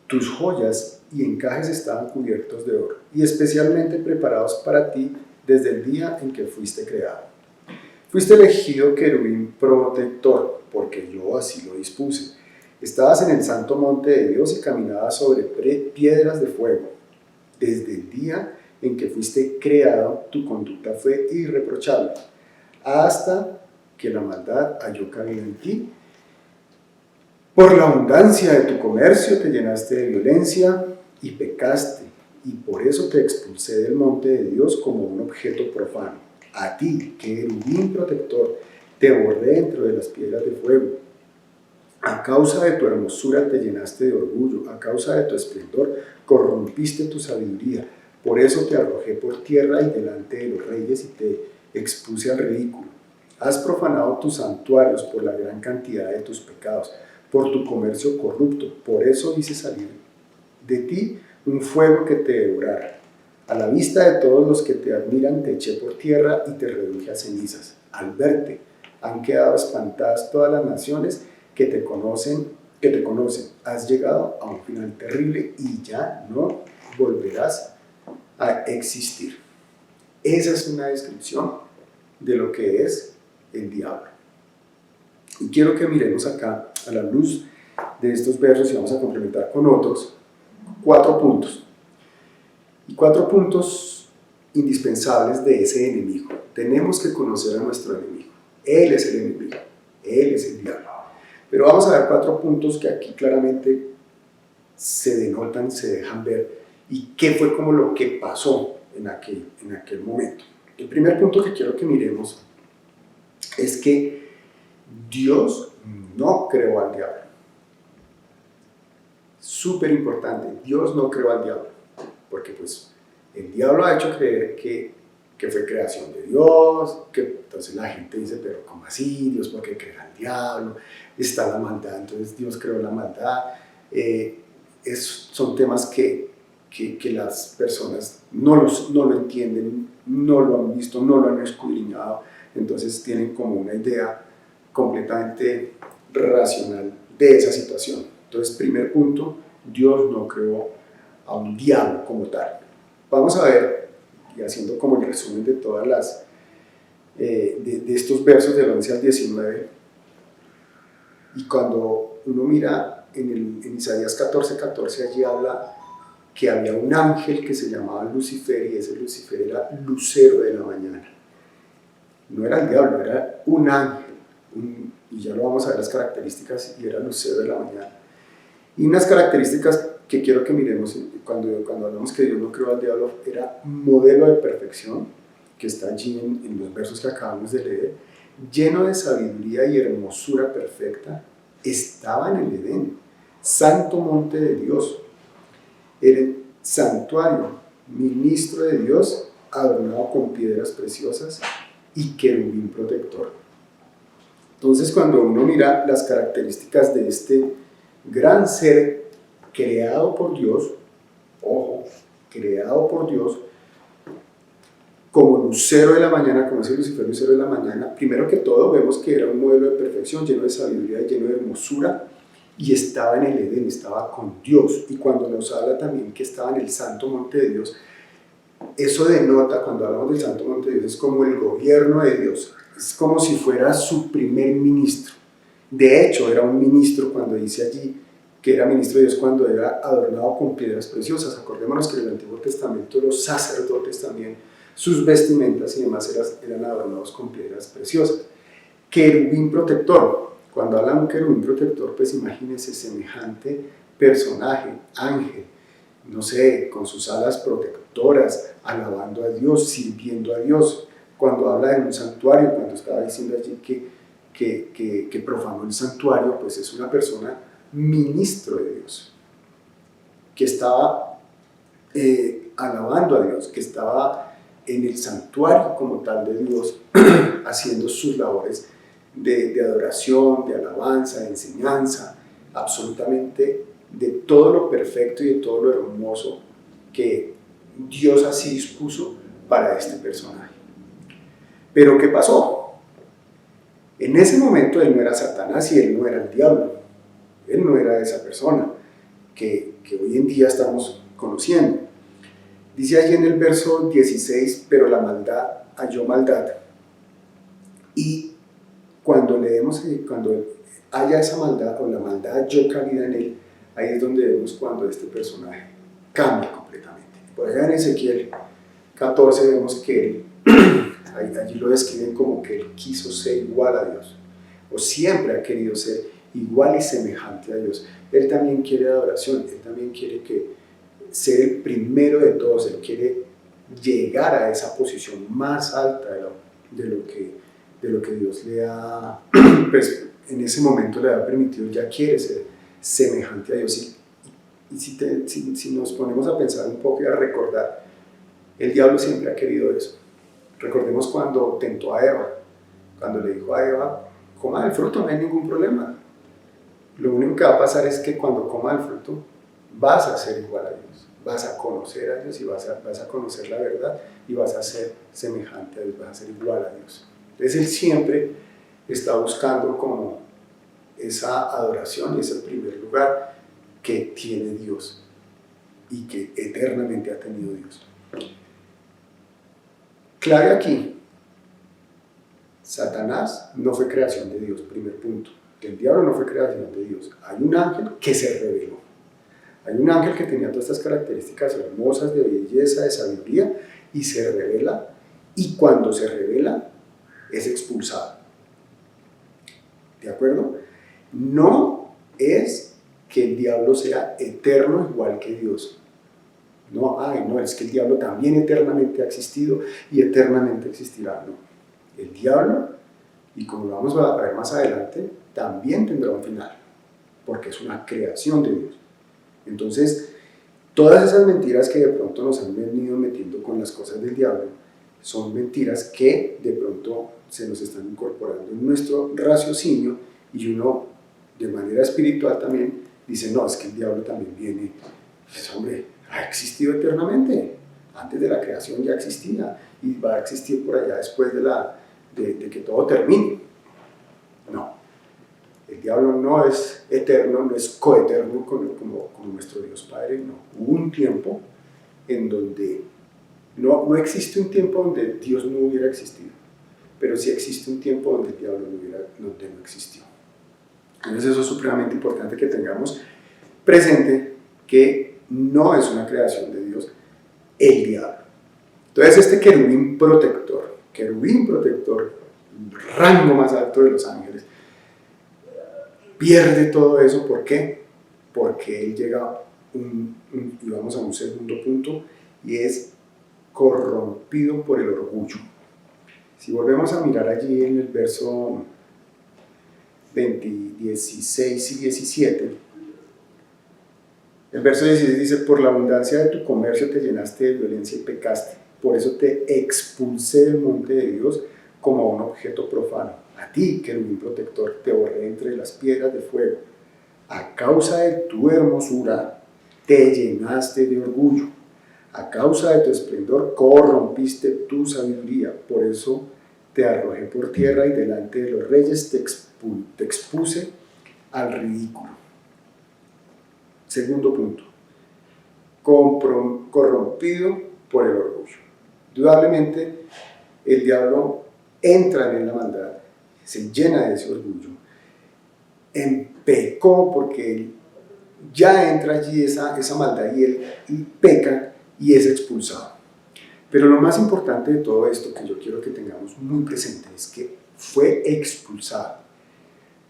Tus joyas y encajes estaban cubiertos de oro y especialmente preparados para ti desde el día en que fuiste creado. Fuiste elegido querubín protector, porque yo así lo dispuse. Estabas en el santo monte de Dios y caminabas sobre piedras de fuego. Desde el día en que fuiste creado, tu conducta fue irreprochable, hasta que la maldad halló cabida en ti. Por la abundancia de tu comercio te llenaste de violencia y pecaste, y por eso te expulsé del monte de Dios como un objeto profano. A ti, querubín protector, te borré dentro de las piedras de fuego. A causa de tu hermosura te llenaste de orgullo, a causa de tu esplendor corrompiste tu sabiduría. Por eso te arrojé por tierra y delante de los reyes y te expuse al ridículo. Has profanado tus santuarios por la gran cantidad de tus pecados, por tu comercio corrupto. Por eso hice salir de ti un fuego que te devorara. A la vista de todos los que te admiran te eché por tierra y te reduje a cenizas. Al verte han quedado espantadas todas las naciones que te conocen. Has llegado a un final terrible y ya no volverás a existir. Esa es una descripción de lo que es el diablo. Y quiero que miremos acá a la luz de estos versos y vamos a complementar con otros 4 puntos. Y 4 puntos indispensables de ese enemigo. Tenemos que conocer a nuestro enemigo. Él es el enemigo. Él es el diablo. Pero vamos a ver 4 puntos que aquí claramente se denotan, se dejan ver. Y qué fue como lo que pasó en aquel momento. El primer punto que quiero que miremos es que Dios no creó al diablo. Súper importante, Dios no creó al diablo, porque pues el diablo ha hecho creer que fue creación de Dios, que entonces la gente dice, pero ¿cómo así? ¿Dios por qué crea al diablo? Está la maldad, entonces Dios creó la maldad. Son temas que las personas no lo entienden, no lo han visto, no lo han escudriñado, entonces tienen como una idea completamente racional de esa situación. Entonces, primer punto, Dios no creó a un diablo como tal. Vamos a ver, y haciendo como el resumen de todas las, de estos versos del 11 al 19, y cuando uno mira en Isaías 14:14, allí habla que había un ángel que se llamaba Lucifer, y ese Lucifer era lucero de la mañana. No era el diablo, era un ángel, y ya lo vamos a ver las características, y era lucero de la mañana. Y unas características que quiero que miremos cuando hablamos que Dios no creó al diablo, era modelo de perfección, que está allí en los versos que acabamos de leer, lleno de sabiduría y hermosura perfecta, estaba en el Edén, santo monte de Dios, el santuario, ministro de Dios, adornado con piedras preciosas y querubín protector. Entonces, cuando uno mira las características de este gran ser creado por Dios, ojo, creado por Dios, como lucero de la mañana, como ese Lucifer lucero de la mañana, primero que todo vemos que era un modelo de perfección, lleno de sabiduría y lleno de hermosura, y estaba en el Edén, estaba con Dios. Y cuando nos habla también que estaba en el santo monte de Dios, eso denota, cuando hablamos del santo monte de Dios, es como el gobierno de Dios, es como si fuera su primer ministro. De hecho, era un ministro cuando dice allí que era ministro de Dios, cuando era adornado con piedras preciosas. Acordémonos que en el Antiguo Testamento los sacerdotes también, sus vestimentas y demás eran adornados con piedras preciosas. Querubín protector. Cuando habla de un querubín protector, pues imagínense semejante personaje, ángel, no sé, con sus alas protectoras, alabando a Dios, sirviendo a Dios. Cuando habla de un santuario, cuando estaba diciendo allí que profanó el santuario, pues es una persona ministro de Dios, que estaba alabando a Dios, que estaba en el santuario como tal de Dios, haciendo sus labores de adoración, de alabanza, de enseñanza, absolutamente de todo lo perfecto y de todo lo hermoso que Dios así dispuso para este personaje. Pero ¿qué pasó? En ese momento él no era Satanás y él no era el diablo, él no era esa persona que hoy en día estamos conociendo. Dice allí en el verso 16, pero la maldad halló maldad. Y cuando leemos, cuando haya esa maldad o la maldad halló cabida en él, ahí es donde vemos cuando este personaje cambia completamente. Por allá en Ezequiel 14 vemos que él, allí lo describen como que él quiso ser igual a Dios, o siempre ha querido ser igual y semejante a Dios. Él también quiere adoración, él también quiere ser el primero de todos, él quiere llegar a esa posición más alta de lo que Dios le ha, pues, en ese momento le ha permitido. Ya quiere ser semejante a Dios. Y si nos ponemos a pensar un poco y a recordar, el diablo siempre ha querido eso. Recordemos cuando tentó a Eva, cuando le dijo a Eva, coma del fruto, no hay ningún problema. Lo único que va a pasar es que cuando coma del fruto, vas a ser igual a Dios, vas a conocer a Dios y vas a conocer la verdad y vas a ser semejante a Dios, vas a ser igual a Dios. Entonces él siempre está buscando como esa adoración y ese primer lugar que tiene Dios y que eternamente ha tenido Dios. Clave aquí, Satanás no fue creación de Dios, primer punto. El diablo no fue creación de Dios. Hay un ángel que se reveló. Hay un ángel que tenía todas estas características hermosas de belleza, de sabiduría, y se revela, y cuando se revela, es expulsado. ¿De acuerdo? No es que el diablo sea eterno igual que Dios. No, es que el diablo también eternamente ha existido y eternamente existirá. No. El diablo, y como lo vamos a ver más adelante, también tendrá un final, porque es una creación de Dios. Entonces, todas esas mentiras que de pronto nos han venido metiendo con las cosas del diablo, son mentiras que de pronto se nos están incorporando en nuestro raciocinio, y uno, de manera espiritual también, dice, no, es que el diablo también viene, pues hombre, ha existido eternamente, antes de la creación ya existía, y va a existir por allá después de que todo termine. No, el diablo no es eterno, no es coeterno como nuestro Dios Padre, no. Hubo un tiempo en donde no existe un tiempo donde Dios no hubiera existido, pero sí existe un tiempo donde el diablo no existió. Entonces eso es supremamente importante que tengamos presente, que no es una creación de Dios el diablo. Entonces este querubín protector, rango más alto de los ángeles, pierde todo eso. ¿Por qué? Porque él llega y vamos a un segundo punto, y es corrompido por el orgullo. Si volvemos a mirar allí en el verso 16 y 17, el verso 16 dice, por la abundancia de tu comercio te llenaste de violencia y pecaste, por eso te expulsé del monte de Dios como a un objeto profano. A ti, querubín protector, te borré entre las piedras de fuego. A causa de tu hermosura te llenaste de orgullo. A causa de tu esplendor corrompiste tu sabiduría. Por eso te arrojé por tierra y delante de los reyes te expuse al ridículo. Segundo punto, corrompido por el orgullo. Indudablemente el diablo entra en la maldad, se llena de ese orgullo, pecó porque él ya entra allí esa maldad, y él peca y es expulsado. Pero lo más importante de todo esto que yo quiero que tengamos muy presente es que fue expulsado.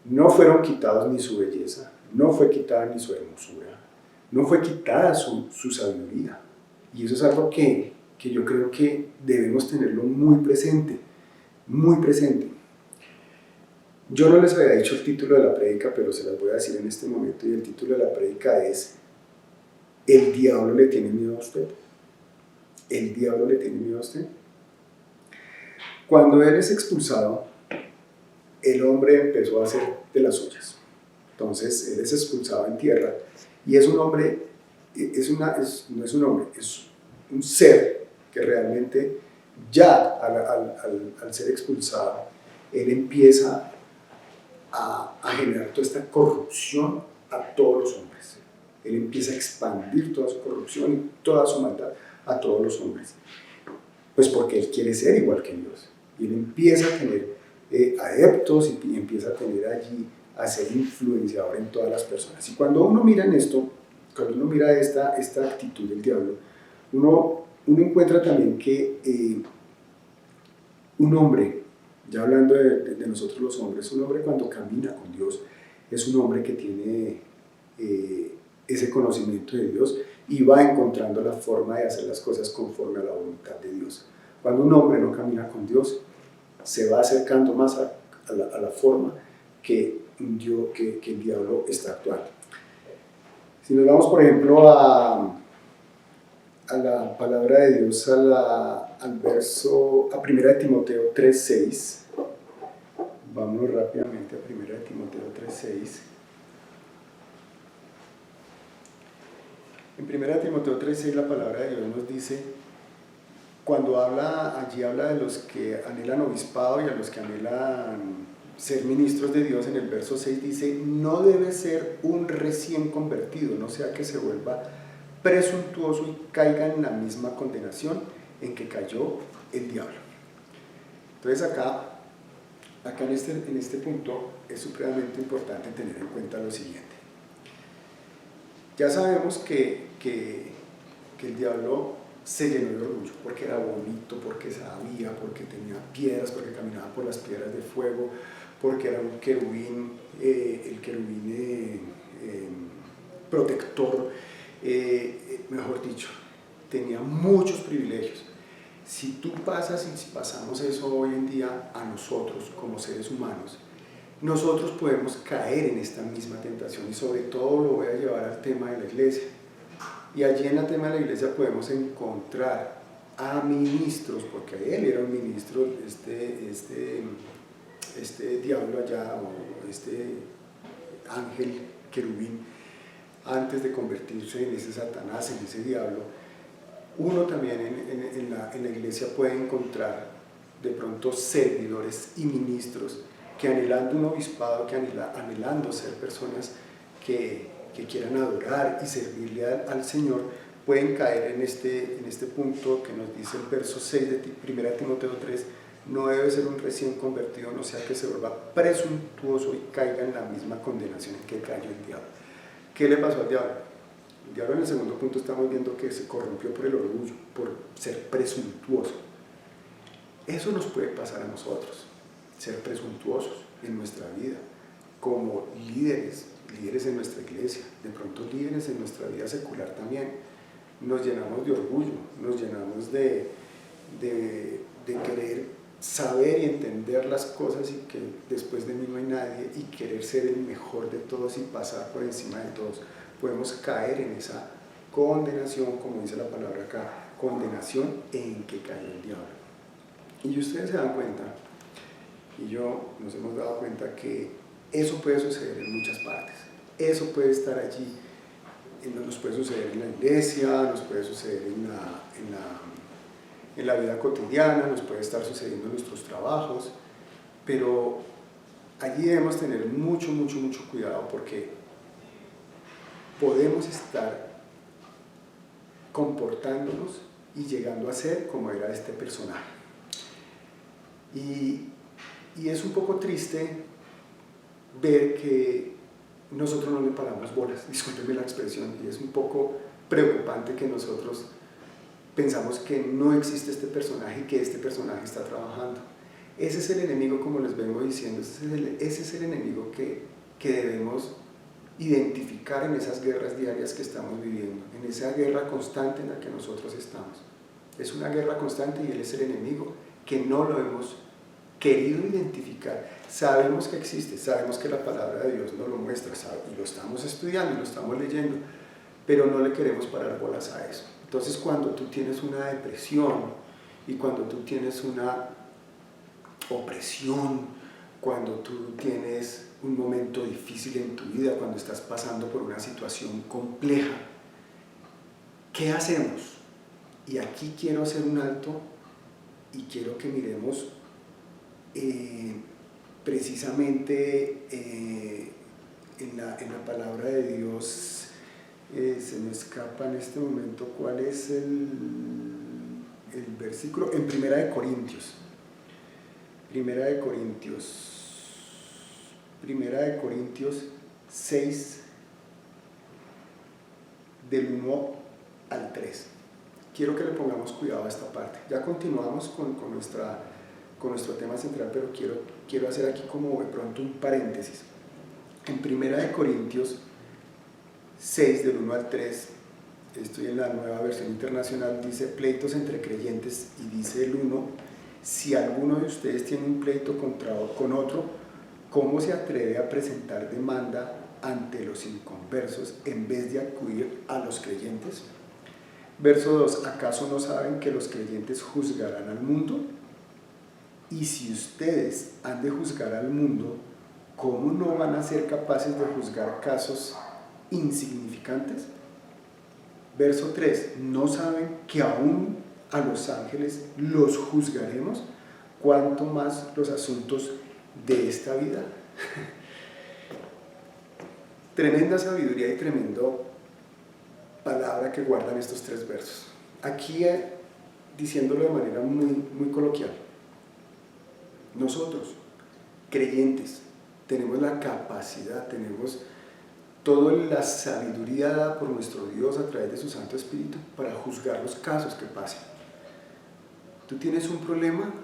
No fueron quitados ni su belleza, no fue quitada ni su hermosura, no fue quitada su sabiduría. Y eso es algo que yo creo que debemos tenerlo muy presente, muy presente. Yo no les había dicho el título de la prédica, pero se las voy a decir en este momento, y el título de la prédica es ¿El diablo le tiene miedo a usted? ¿El diablo le tiene miedo a usted? Cuando él es expulsado, el hombre empezó a hacer de las suyas. Entonces él es expulsado en tierra, y es un hombre, no es un hombre, es un ser que realmente ya al ser expulsado, él empieza a generar toda esta corrupción a todos los hombres. Él empieza a expandir toda su corrupción y toda su maldad a todos los hombres. Pues porque él quiere ser igual que Dios. Y él empieza a tener adeptos, y empieza a tener allí, a ser influenciador en todas las personas. Y cuando uno mira en esto, cuando uno mira esta actitud del diablo, uno uno encuentra también que un hombre, ya hablando de nosotros los hombres, un hombre cuando camina con Dios es un hombre que tiene ese conocimiento de Dios y va encontrando la forma de hacer las cosas conforme a la voluntad de Dios. Cuando un hombre no camina con Dios, se va acercando más a la forma que el diablo está actuando. Si nos vamos, por ejemplo, a la palabra de Dios, al verso, a 1 Timoteo 3:6, vamos rápidamente a 1 Timoteo 3:6. En 1 Timoteo 3:6 la palabra de Dios nos dice, cuando allí habla de los que anhelan obispado y a los que anhelan ser ministros de Dios, en el verso 6 dice, no debe ser un recién convertido, no sea que se vuelva presuntuoso y caiga en la misma condenación en que cayó el diablo. Entonces acá en este punto es supremamente importante tener en cuenta lo siguiente. Ya sabemos que el diablo se llenó de orgullo, porque era bonito, porque sabía, porque tenía piedras, porque caminaba por las piedras de fuego, porque era un querubín, el querubín protector, mejor dicho, tenía muchos privilegios. Si tú pasas y si pasamos eso hoy en día a nosotros como seres humanos, nosotros podemos caer en esta misma tentación y sobre todo lo voy a llevar al tema de la iglesia. Y allí en el tema de la iglesia podemos encontrar a ministros, porque él era un ministro, este diablo allá, o este ángel querubín, antes de convertirse en ese Satanás, en ese diablo. Uno también en la iglesia puede encontrar de pronto servidores y ministros que anhelando un obispado, que anhelando ser personas que quieran adorar y servirle al Señor, pueden caer en este punto que nos dice el verso 6 de 1 Timoteo 3, no debe ser un recién convertido, no sea que se vuelva presuntuoso y caiga en la misma condenación en que cayó el diablo. ¿Qué le pasó al diablo? El diablo en el segundo punto estamos viendo que se corrompió por el orgullo, por ser presuntuoso. Eso nos puede pasar a nosotros, ser presuntuosos en nuestra vida, como líderes en nuestra iglesia, de pronto líderes en nuestra vida secular también. Nos llenamos de orgullo, nos llenamos de querer saber y entender las cosas y que después de mí no hay nadie y querer ser el mejor de todos y pasar por encima de todos. Podemos caer en esa condenación, como dice la palabra acá, condenación en que cayó el diablo. Y ustedes se dan cuenta, y yo nos hemos dado cuenta que eso puede suceder en muchas partes. Eso puede estar allí, nos puede suceder en la iglesia, nos puede suceder en la vida cotidiana, nos puede estar sucediendo en nuestros trabajos, pero allí debemos tener mucho cuidado porque podemos estar comportándonos y llegando a ser como era este personaje. Y es un poco triste ver que nosotros no le paramos bolas, discúlpenme la expresión, y es un poco preocupante que nosotros pensamos que no existe este personaje y que este personaje está trabajando. Ese es el enemigo, como les vengo diciendo, ese es el enemigo que debemos identificar en esas guerras diarias que estamos viviendo, en esa guerra constante en la que nosotros estamos. Es una guerra constante y él es el enemigo que no lo hemos querido identificar. Sabemos que existe, sabemos que la palabra de Dios nos lo muestra, y lo estamos estudiando y lo estamos leyendo, pero no le queremos parar bolas a eso. Entonces, cuando tú tienes una depresión y cuando tú tienes una opresión, cuando tú tienes un momento difícil en tu vida, cuando estás pasando por una situación compleja, ¿qué hacemos? Y aquí quiero hacer un alto y quiero que miremos precisamente en la palabra de Dios. Se me escapa en este momento cuál es el versículo, en Primera de Corintios 6, del 1 al 3. quiero que le pongamos cuidado a esta parte. Ya continuamos con nuestro tema central, pero quiero hacer aquí como de pronto un paréntesis. En 1 Corintios 6, del 1 al 3, estoy en la Nueva Versión Internacional, dice pleitos entre creyentes, y dice el 1, si alguno de ustedes tiene un pleito con otro, ¿cómo se atreve a presentar demanda ante los inconversos en vez de acudir a los creyentes? Verso 2, ¿acaso no saben que los creyentes juzgarán al mundo? Y si ustedes han de juzgar al mundo, ¿cómo no van a ser capaces de juzgar casos insignificantes? Verso 3, ¿no saben que aún a los ángeles los juzgaremos? ¿Cuánto más los asuntos de esta vida? Tremenda sabiduría y tremendo palabra que guardan estos 3 versos. Aquí, diciéndolo de manera muy coloquial, nosotros, creyentes, tenemos la capacidad, tenemos toda la sabiduría dada por nuestro Dios a través de su Santo Espíritu para juzgar los casos que pasen. Tú tienes un problema,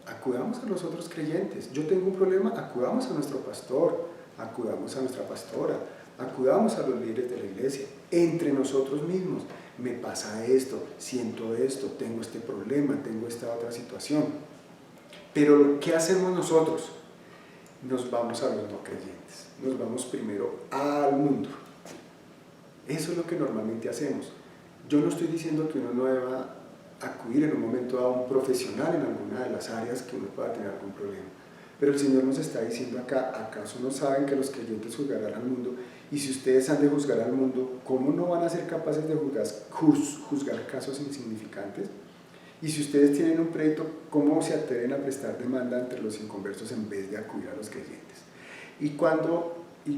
acudamos a los otros creyentes. Yo tengo un problema, acudamos a nuestro pastor, acudamos a nuestra pastora, acudamos a los líderes de la iglesia, entre nosotros mismos. Me pasa esto, siento esto, tengo este problema, tengo esta otra situación. Pero ¿qué hacemos nosotros? Nos vamos a los no creyentes, nos vamos primero al mundo. Eso es lo que normalmente hacemos. Yo no estoy diciendo que uno no deba acudir en un momento a un profesional en alguna de las áreas que uno pueda tener algún problema. Pero el Señor nos está diciendo acá, ¿acaso no saben que los creyentes juzgarán al mundo? Y si ustedes han de juzgar al mundo, ¿cómo no van a ser capaces de juzgar casos insignificantes? Y si ustedes tienen un pleito, ¿cómo se atreven a prestar demanda entre los inconversos en vez de acudir a los creyentes? Y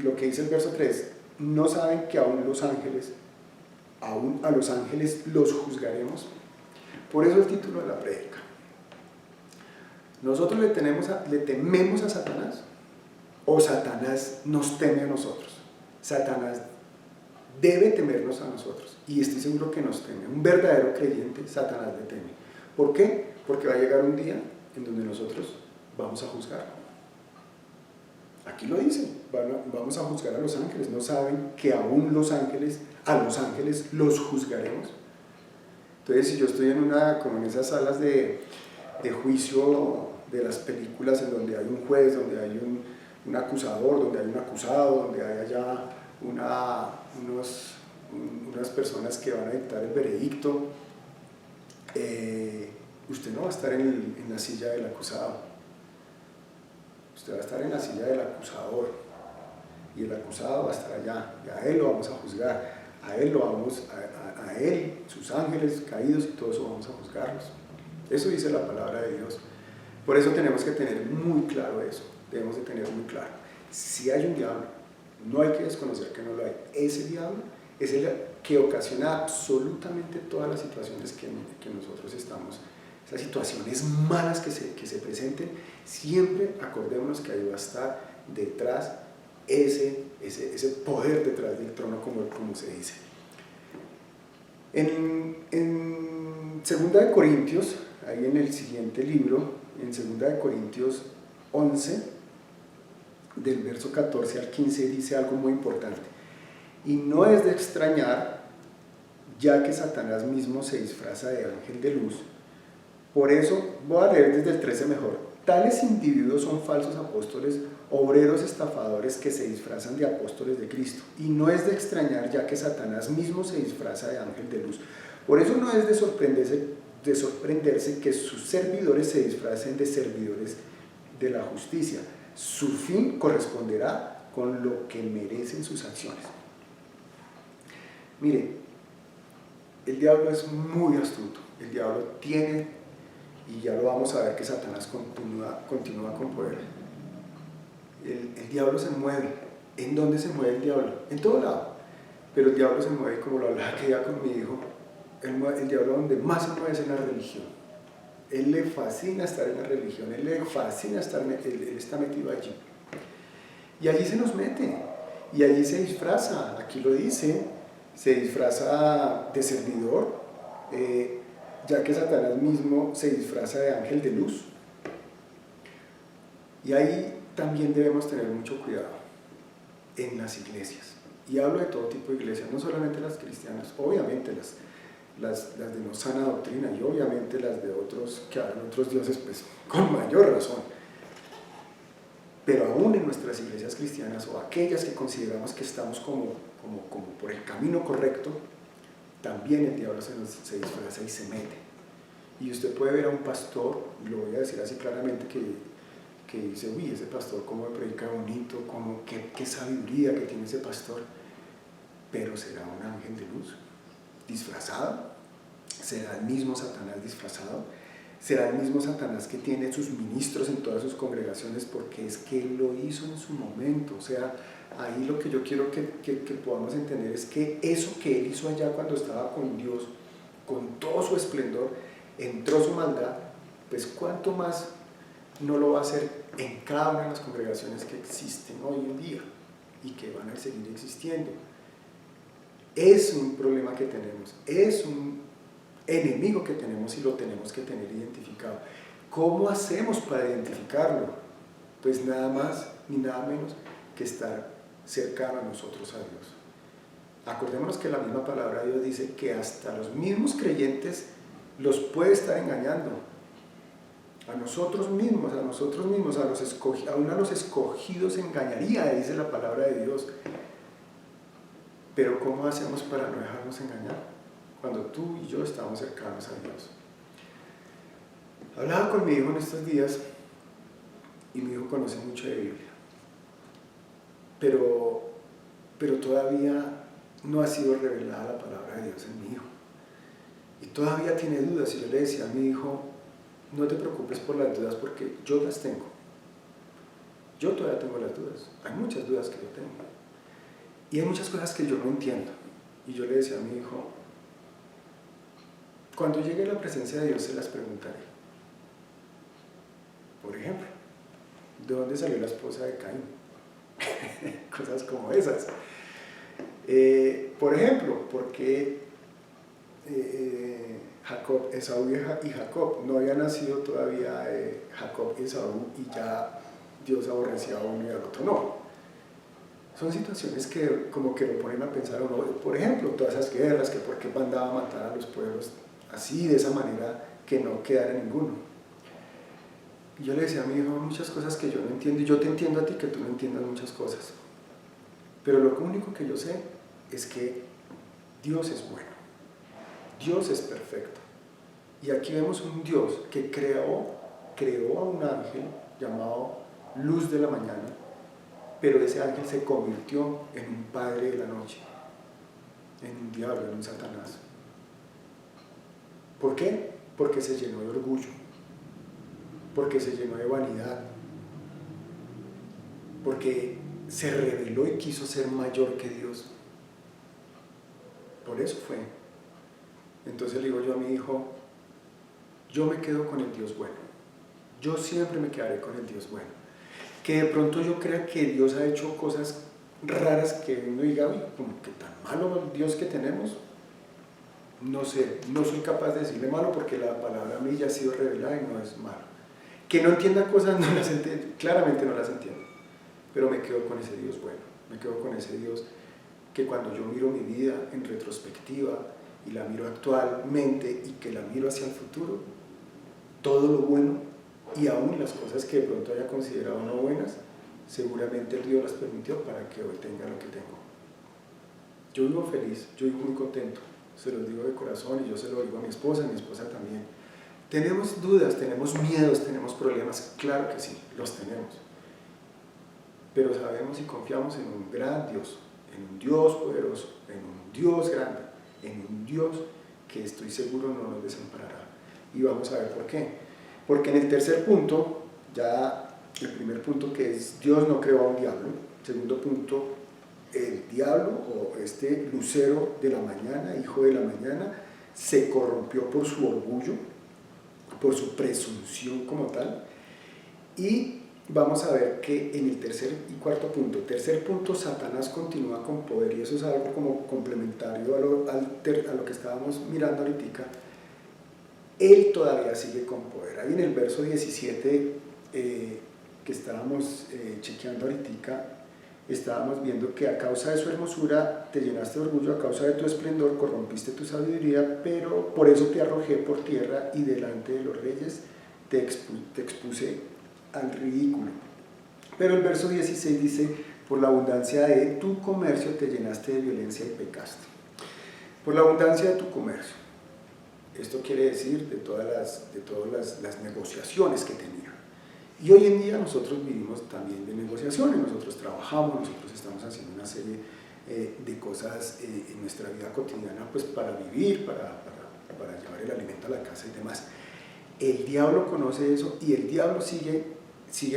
lo que dice el verso 3, ¿no saben que aún a los ángeles los juzgaremos? Por eso el título de la prédica. ¿Nosotros le tememos a Satanás? ¿O Satanás nos teme a nosotros? Satanás debe temernos a nosotros. Y estoy seguro que nos teme. Un verdadero creyente, Satanás le teme. ¿Por qué? Porque va a llegar un día en donde nosotros vamos a juzgar. Aquí lo dice, vamos a juzgar a los ángeles. ¿No saben que aún a los ángeles los juzgaremos? Entonces, si yo estoy como en esas salas de juicio de las películas en donde hay un juez, donde hay un acusador, donde hay un acusado, donde hay allá unas personas que van a dictar el veredicto, usted no va a estar en la silla del acusado, usted va a estar en la silla del acusador, y el acusado va a estar allá, y a él lo vamos a juzgar, a él, sus ángeles caídos y todo eso vamos a juzgarlos. Eso dice la palabra de Dios. Por eso tenemos que tener muy claro eso, debemos de tener muy claro. Si hay un diablo, no hay que desconocer que no lo hay. Ese diablo es el que ocasiona absolutamente todas las situaciones que nosotros estamos, esas situaciones malas que se presenten, siempre acordémonos que ahí va a estar detrás ese poder detrás del trono, como se dice. En 2 Corintios, ahí en el siguiente libro, en 2 Corintios 11, del verso 14 al 15, dice algo muy importante. Y no es de extrañar, ya que Satanás mismo se disfraza de ángel de luz. Por eso, voy a leer desde el 13 mejor. Tales individuos son falsos apóstoles, obreros estafadores que se disfrazan de apóstoles de Cristo. Y no es de extrañar, ya que Satanás mismo se disfraza de ángel de luz. Por eso no es de sorprenderse que sus servidores se disfracen de servidores de la justicia. Su fin corresponderá con lo que merecen sus acciones. Mire, el diablo es muy astuto. El diablo tiene, y ya lo vamos a ver que Satanás continúa con poder. El diablo se mueve. ¿En dónde se mueve el diablo? En todo lado. Pero el diablo se mueve, como lo hablaba aquel día con mi hijo, el diablo donde más se mueve es en la religión. Él le fascina estar en la religión, él le fascina él está metido allí. Y allí se nos mete, y allí se disfraza, aquí lo dice, se disfraza de servidor, ya que Satanás mismo se disfraza de ángel de luz. Y ahí también debemos tener mucho cuidado en las iglesias. Y hablo de todo tipo de iglesias, no solamente las cristianas, obviamente las de no sana doctrina y obviamente las de otros que hablan otros dioses, pues con mayor razón. Pero aún en nuestras iglesias cristianas o aquellas que consideramos que estamos como por el camino correcto, también el diablo se disfraza y se mete. Y usted puede ver a un pastor, y lo voy a decir así claramente, que dice, uy, ese pastor cómo predica bonito, qué sabiduría que tiene ese pastor, pero será un ángel de luz disfrazado, será el mismo Satanás disfrazado, será el mismo Satanás que tiene sus ministros en todas sus congregaciones, porque es que él lo hizo en su momento. O sea, ahí lo que yo quiero que podamos entender es que eso que él hizo allá cuando estaba con Dios, con todo su esplendor, entró su maldad, pues cuánto más no lo va a hacer en cada una de las congregaciones que existen hoy en día y que van a seguir existiendo. Es un problema que tenemos, es un enemigo que tenemos y lo tenemos que tener identificado. ¿Cómo hacemos para identificarlo? Pues nada más ni nada menos que estar cercano a nosotros, a Dios. Acordémonos que la misma palabra de Dios dice que hasta los mismos creyentes los puede estar engañando. A nosotros mismos, aún a los escogidos engañaría, dice la palabra de Dios. Pero ¿cómo hacemos para no dejarnos engañar cuando tú y yo estamos cercanos a Dios? Hablaba con mi hijo en estos días y mi hijo conoce mucho de Biblia, pero todavía no ha sido revelada la palabra de Dios en mi hijo y todavía tiene dudas. Y yo le decía a mi hijo, no te preocupes por las dudas porque yo las tengo. Yo todavía tengo las dudas, hay muchas dudas que yo tengo y hay muchas cosas que yo no entiendo. Y yo le decía a mi hijo, cuando llegue a la presencia de Dios se las preguntaré. Por ejemplo, ¿de dónde salió la esposa de Caín? Cosas como esas. Por ejemplo, ¿por qué Esaú y Jacob? No había nacido todavía Jacob y Esaú y ya Dios aborrecía a uno y al otro no. Son situaciones que como que lo ponen a pensar a uno. Por ejemplo, todas esas guerras, que por qué mandaba a matar a los pueblos así, de esa manera, que no quedara ninguno. Y yo le decía a mi hijo muchas cosas que yo no entiendo, y yo te entiendo a ti que tú no entiendas muchas cosas. Pero lo único que yo sé es que Dios es bueno, Dios es perfecto. Y aquí vemos un Dios que creó a un ángel llamado Luz de la Mañana, pero ese ángel se convirtió en un padre de la noche, en un diablo, en un Satanás. ¿Por qué? Porque se llenó de orgullo, porque se llenó de vanidad, porque se rebeló y quiso ser mayor que Dios. Por eso fue. Entonces le digo yo a mi hijo, yo me quedo con el Dios bueno. Yo siempre me quedaré con el Dios bueno. Que de pronto yo crea que Dios ha hecho cosas raras que uno diga, uy, como que tan malo el Dios que tenemos. No sé, no soy capaz de decirle malo porque la palabra a mí ya ha sido revelada y no es malo. Que no entienda cosas, no las entiendo, claramente no las entiendo. Pero me quedo con ese Dios bueno, me quedo con ese Dios que cuando yo miro mi vida en retrospectiva y la miro actualmente y que la miro hacia el futuro, todo lo bueno y aún las cosas que de pronto haya considerado no buenas, seguramente Dios las permitió para que hoy tenga lo que tengo. Yo vivo feliz, yo vivo muy contento, se los digo de corazón y yo se lo digo a mi esposa también. ¿Tenemos dudas, tenemos miedos, tenemos problemas? Claro que sí, los tenemos. Pero sabemos y confiamos en un gran Dios, en un Dios poderoso, en un Dios grande, en un Dios que estoy seguro no nos desamparará. Y vamos a ver por qué. Porque en el tercer punto, ya el primer punto que es Dios no creó a un diablo, segundo punto, el diablo o este lucero de la mañana, hijo de la mañana, se corrompió por su orgullo, por su presunción como tal, y vamos a ver que en el tercer y cuarto punto, Satanás continúa con poder, y eso es algo como complementario a lo que estábamos mirando ahorita. Él todavía sigue con poder. Ahí en el verso 17 que estábamos chequeando ahorita, estábamos viendo que a causa de su hermosura te llenaste de orgullo, a causa de tu esplendor corrompiste tu sabiduría, pero por eso te arrojé por tierra y delante de los reyes te expuse al ridículo. Pero el verso 16 dice, por la abundancia de tu comercio te llenaste de violencia y pecaste. Por la abundancia de tu comercio. Esto quiere decir de todas las negociaciones que tenía. Y hoy en día nosotros vivimos también de negociaciones, nosotros trabajamos, nosotros estamos haciendo una serie de cosas en nuestra vida cotidiana pues para vivir, para llevar el alimento a la casa y demás. El diablo conoce eso y el diablo sigue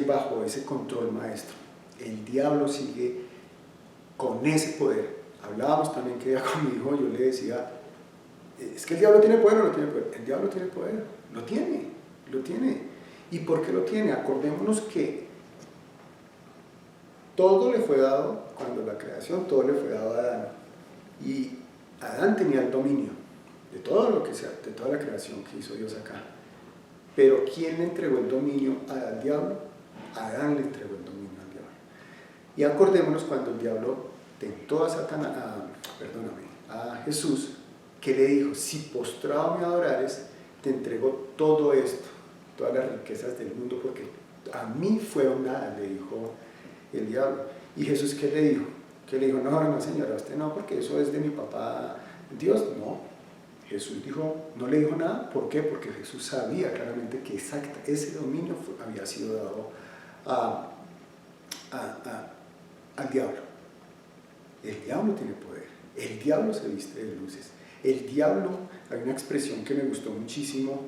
bajo ese control maestro. El diablo sigue con ese poder. Hablábamos también que con mi hijo, yo le decía, ¿es que el diablo tiene poder o no tiene poder? El diablo tiene poder, lo tiene. ¿Y por qué lo tiene? Acordémonos que todo le fue dado, cuando la creación, todo le fue dado a Adán. Y Adán tenía el dominio de todo lo que sea, de toda la creación que hizo Dios acá. Pero ¿quién le entregó el dominio al diablo? Adán le entregó el dominio al diablo. Y acordémonos cuando el diablo tentó a Jesús, que le dijo, si postrado me adorares, te entrego todo esto, todas las riquezas del mundo, porque a mí fueron nada, le dijo el diablo. ¿Y Jesús qué le dijo? Que le dijo, no señora, usted no, porque eso es de mi papá Dios. No, Jesús no le dijo nada. ¿Por qué? Porque Jesús sabía claramente que ese dominio había sido dado al diablo. El diablo tiene poder, el diablo se viste de luces, el diablo, hay una expresión que me gustó muchísimo,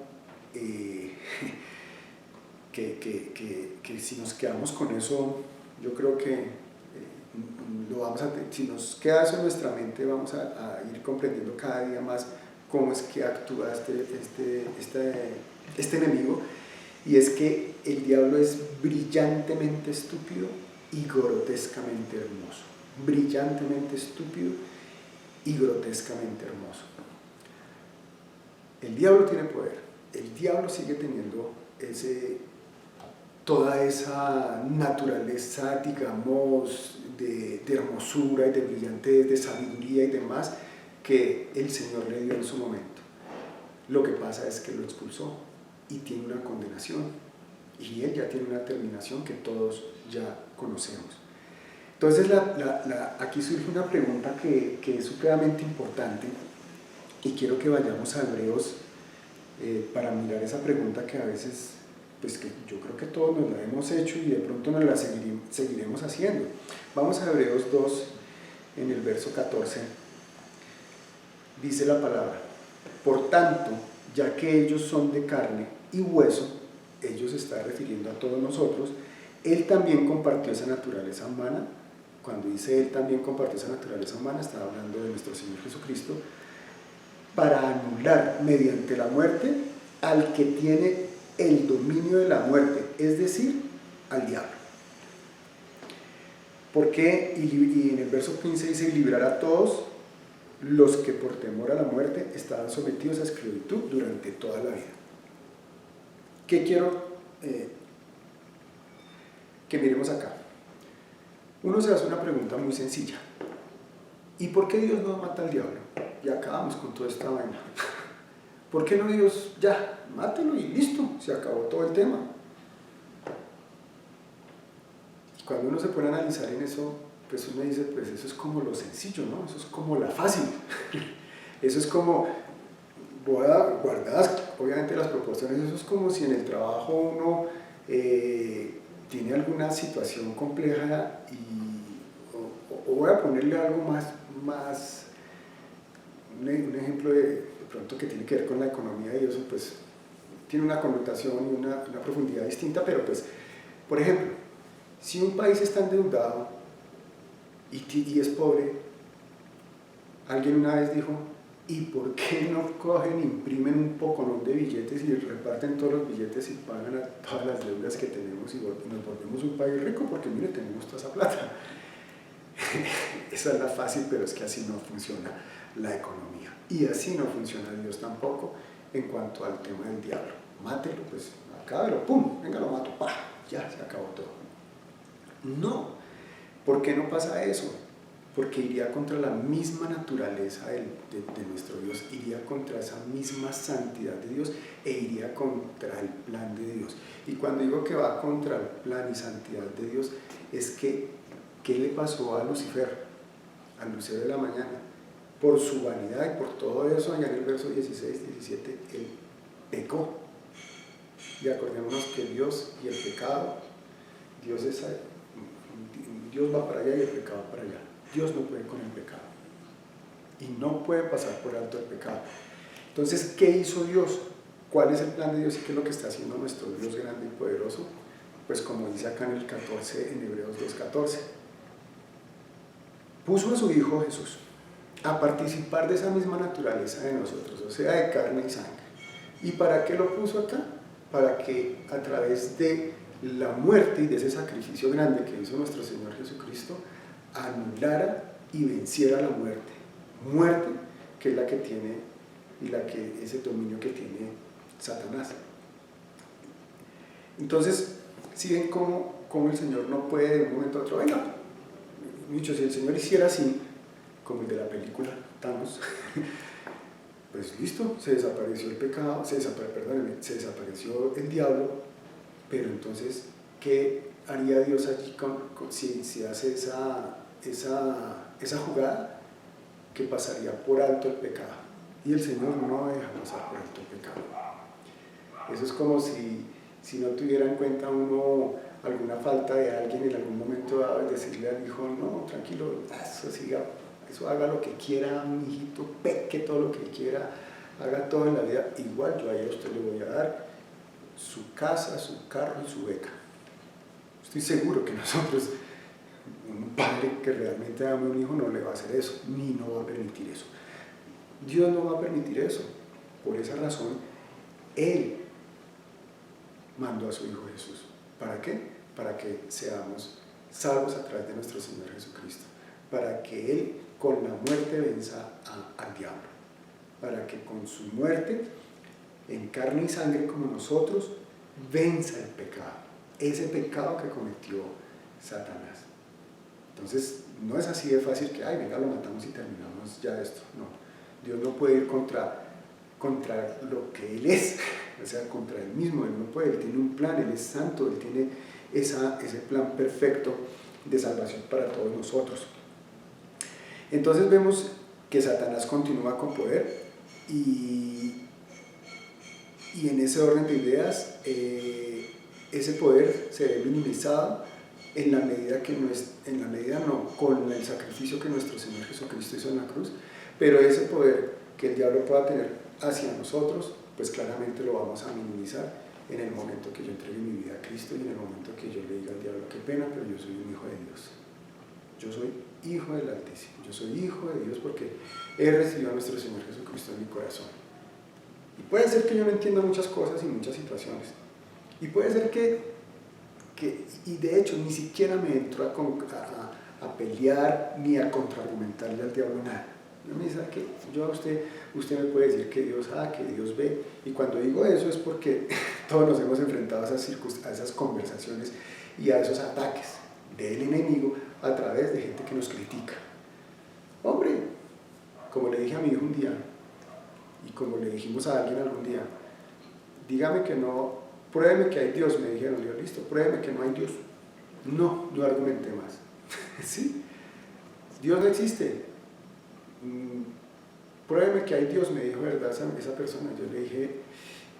que si nos quedamos con eso, yo creo que si nos queda eso en nuestra mente, vamos a ir comprendiendo cada día más cómo es que actúa este enemigo, y es que el diablo es brillantemente estúpido y grotescamente hermoso. Brillantemente estúpido y grotescamente hermoso. El diablo tiene poder, el diablo sigue teniendo toda esa naturaleza, digamos, de hermosura y de brillantez, de sabiduría y demás que el Señor le dio en su momento. Lo que pasa es que lo expulsó y tiene una condenación, y él ya tiene una terminación que todos ya conocemos. Entonces aquí surge una pregunta que es supremamente importante, y quiero que vayamos a Hebreos para mirar esa pregunta que a veces, pues que yo creo que todos nos la hemos hecho y de pronto nos la seguiremos haciendo. Vamos a Hebreos 2, en el verso 14, dice la palabra, por tanto, ya que ellos son de carne y hueso, ellos se está refiriendo a todos nosotros, él también compartió esa naturaleza humana. Cuando dice él también compartió esa naturaleza humana, está hablando de nuestro Señor Jesucristo, para anular mediante la muerte al que tiene el dominio de la muerte, es decir, al diablo. ¿Por qué? Y en el verso 15 dice, librar a todos los que por temor a la muerte estaban sometidos a esclavitud durante toda la vida. ¿Qué quiero que miremos acá? Uno se hace una pregunta muy sencilla. ¿Y por qué Dios no mata al diablo? Ya acabamos con toda esta vaina. ¿Por qué no Dios, ya, mátelo y listo, se acabó todo el tema? Cuando uno se pone a analizar en eso, pues uno dice, pues eso es como lo sencillo, ¿no? Eso es como la fácil. Eso es como, guardadas obviamente las proporciones, eso es como si en el trabajo uno tiene alguna situación compleja o voy a ponerle algo más un ejemplo de pronto que tiene que ver con la economía, y eso pues tiene una connotación y una profundidad distinta, pero pues, por ejemplo, si un país está endeudado y es pobre, alguien una vez dijo, ¿Y por qué no cogen, imprimen un poco de billetes y reparten todos los billetes y pagan a todas las deudas que tenemos y nos volvemos un país rico? Porque mire, tenemos toda esa plata. Esa es la fácil, pero es que así no funciona la economía. Y así no funciona Dios tampoco en cuanto al tema del diablo. Mátelo, pues, acábelo, ¡pum! Venga, lo mato, ¡pah! Ya se acabó todo. No. ¿Por qué no pasa eso? Porque iría contra la misma naturaleza de nuestro Dios, iría contra esa misma santidad de Dios e iría contra el plan de Dios. Y cuando digo que va contra el plan y santidad de Dios, es que, ¿qué le pasó a Lucifer? Al lucero de la mañana. Por su vanidad y por todo eso, allá en el verso 16, 17, él pecó. Y acordémonos que Dios y el pecado, Dios va para allá y el pecado para allá. Dios no puede con el pecado y no puede pasar por alto el pecado. Entonces, ¿qué hizo Dios? ¿Cuál es el plan de Dios y qué es lo que está haciendo nuestro Dios grande y poderoso? Pues como dice acá en el 14, en Hebreos 2:14, puso a su Hijo Jesús a participar de esa misma naturaleza de nosotros, o sea, de carne y sangre. ¿Y para qué lo puso acá? Para que a través de la muerte y de ese sacrificio grande que hizo nuestro Señor Jesucristo, anulara y venciera la muerte. Muerte que es la que tiene y ese dominio que tiene Satanás. Entonces, si ven cómo el Señor no puede de un momento a otro, venga, mucho, si el Señor hiciera así, como el de la película Thanos, pues listo, se desapareció el pecado, se desapareció el diablo, pero entonces, ¿qué haría Dios allí si hace esa jugada? Que pasaría por alto el pecado. Y el Señor no deja pasar por alto el pecado. Eso es como si no tuviera en cuenta uno alguna falta de alguien en algún momento dado, decirle al hijo, no, tranquilo, eso haga lo que quiera, mi hijito, peque todo lo que quiera, haga todo en la vida, igual yo a usted le voy a dar su casa, su carro y su beca. Estoy seguro que nosotros, un padre que realmente ama a un hijo no le va a hacer eso, ni no va a permitir eso. Dios no va a permitir eso. Por esa razón, Él mandó a su Hijo Jesús. ¿Para qué? Para que seamos salvos a través de nuestro Señor Jesucristo. Para que Él con la muerte venza al diablo. Para que con su muerte, en carne y sangre como nosotros, venza el pecado. Ese pecado que cometió Satanás. Entonces, no es así de fácil que, venga, lo matamos y terminamos ya esto. No, Dios no puede ir contra lo que Él es, o sea, contra Él mismo. Él no puede, Él tiene un plan, Él es santo, Él tiene ese plan perfecto de salvación para todos nosotros. Entonces vemos que Satanás continúa con poder y en ese orden de ideas, ese poder se ve minimizado en la medida con el sacrificio que nuestro Señor Jesucristo hizo en la cruz, pero ese poder que el diablo pueda tener hacia nosotros, pues claramente lo vamos a minimizar en el momento que yo entregue mi vida a Cristo y en el momento que yo le diga al diablo, qué pena, pero yo soy un hijo de Dios. Yo soy hijo del Altísimo, yo soy hijo de Dios porque he recibido a nuestro Señor Jesucristo en mi corazón. Y puede ser que yo no entienda muchas cosas y muchas situaciones, y puede ser y de hecho ni siquiera me entro a pelear ni a contraargumentarle al diablo nada. No me dice que yo a usted me puede decir que Dios que Dios ve, y cuando digo eso es porque todos nos hemos enfrentado a esas conversaciones y a esos ataques del enemigo a través de gente que nos critica. Hombre, como le dije a mi hijo un día, y como le dijimos a alguien algún día, dígame que no, pruébeme que hay Dios, me dijeron, yo listo, pruébeme que no hay Dios. No argumenté más. ¿Sí? Dios no existe. Pruébeme que hay Dios, me dijo, ¿verdad? Esa persona. Yo le dije,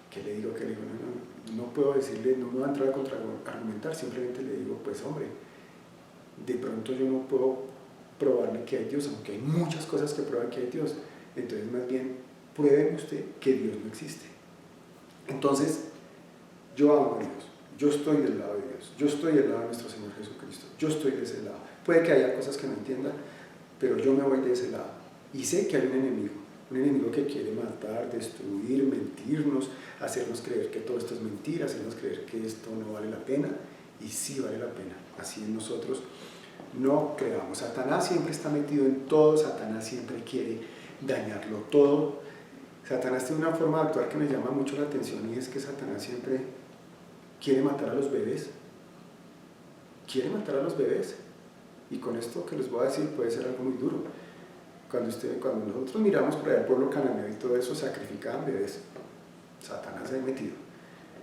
¿qué le digo? No puedo decirle, no me va a entrar a contraargumentar, simplemente le digo, pues hombre, de pronto yo no puedo probarle que hay Dios, aunque hay muchas cosas que prueban que hay Dios. Entonces, más bien, pruébeme usted que Dios no existe. Entonces, yo amo a Dios, yo estoy del lado de Dios, yo estoy del lado de nuestro Señor Jesucristo, yo estoy de ese lado. Puede que haya cosas que no entienda, pero yo me voy de ese lado. Y sé que hay un enemigo, Un enemigo que quiere matar, destruir, mentirnos, hacernos creer que todo esto es mentira, hacernos creer que esto no vale la pena, y sí vale la pena. Así en nosotros no creamos. Satanás siempre está metido en todo, Satanás siempre quiere dañarlo todo. Satanás tiene una forma de actuar que me llama mucho la atención, y es que Satanás siempre quiere matar a los bebés. Quiere matar a los bebés. Y con esto que les voy a decir puede ser algo muy duro. Cuando nosotros miramos por allá el pueblo cananeo y todo eso, sacrificaban bebés. Satanás ahí metido.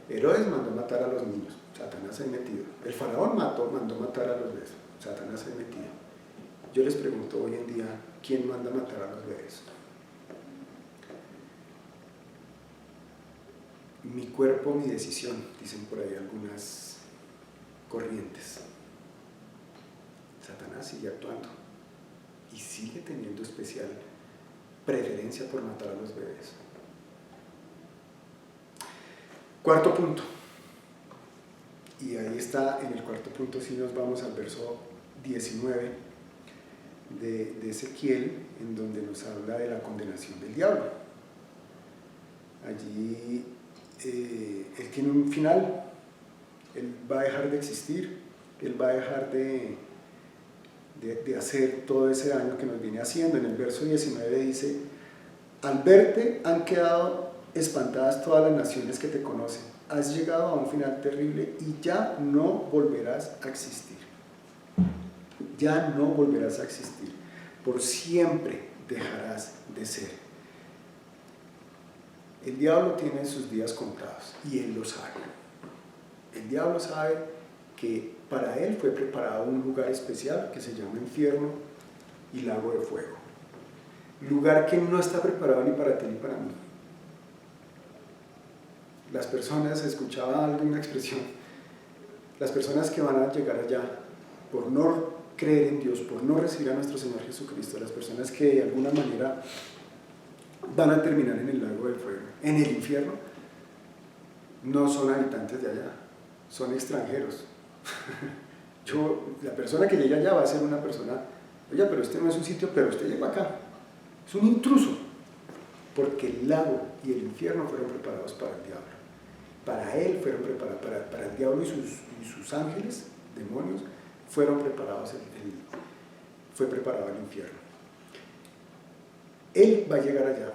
Herodes mandó matar a los niños. Satanás ahí metido. El faraón mandó matar a los bebés. Satanás ahí metido. Yo les pregunto hoy en día, ¿quién manda matar a los bebés? Mi cuerpo, mi decisión, dicen por ahí algunas corrientes. Satanás sigue actuando y sigue teniendo especial preferencia por matar a los bebés. Cuarto punto, y ahí está, en el cuarto punto si nos vamos al verso 19 de Ezequiel, en donde nos habla de la condenación del diablo. Allí él tiene un final, él va a dejar de existir, él va a dejar de hacer todo ese daño que nos viene haciendo. En el verso 19 dice: al verte han quedado espantadas todas las naciones que te conocen, has llegado a un final terrible y ya no volverás a existir. Ya no volverás a existir, por siempre dejarás de ser. El diablo tiene sus días contados y él lo sabe. El diablo sabe que para él fue preparado un lugar especial que se llama infierno y lago de fuego. Lugar que no está preparado ni para ti ni para mí. Las personas, escuchaba alguna expresión, las personas que van a llegar allá por no creer en Dios, por no recibir a nuestro Señor Jesucristo, las personas que de alguna manera van a terminar en el lago de fuego, en el infierno, no son habitantes de allá, son extranjeros. La persona que llegue allá va a ser una persona, oye, pero este no es un sitio, pero usted llegó acá, es un intruso, porque el lago y el infierno fueron preparados para el diablo. Para él fueron preparados, para el diablo y sus ángeles, demonios, fueron preparados, fue preparado el infierno. Él va a llegar allá.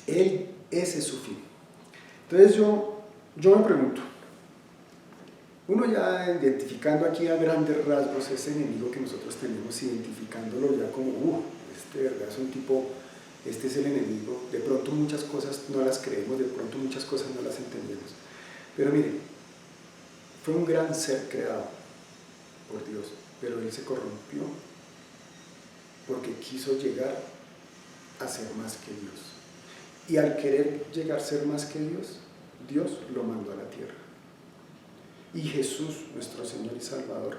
Ese es su fin. Entonces yo me pregunto, uno ya identificando aquí a grandes rasgos ese enemigo que nosotros tenemos, identificándolo ya como, este de verdad es un tipo, este es el enemigo, de pronto muchas cosas no las creemos, de pronto muchas cosas no las entendemos. Pero miren, fue un gran ser creado por Dios, pero él se corrompió porque quiso llegar a ser más que Dios. Y al querer llegar a ser más que Dios, Dios lo mandó a la tierra. Y Jesús, nuestro Señor y Salvador,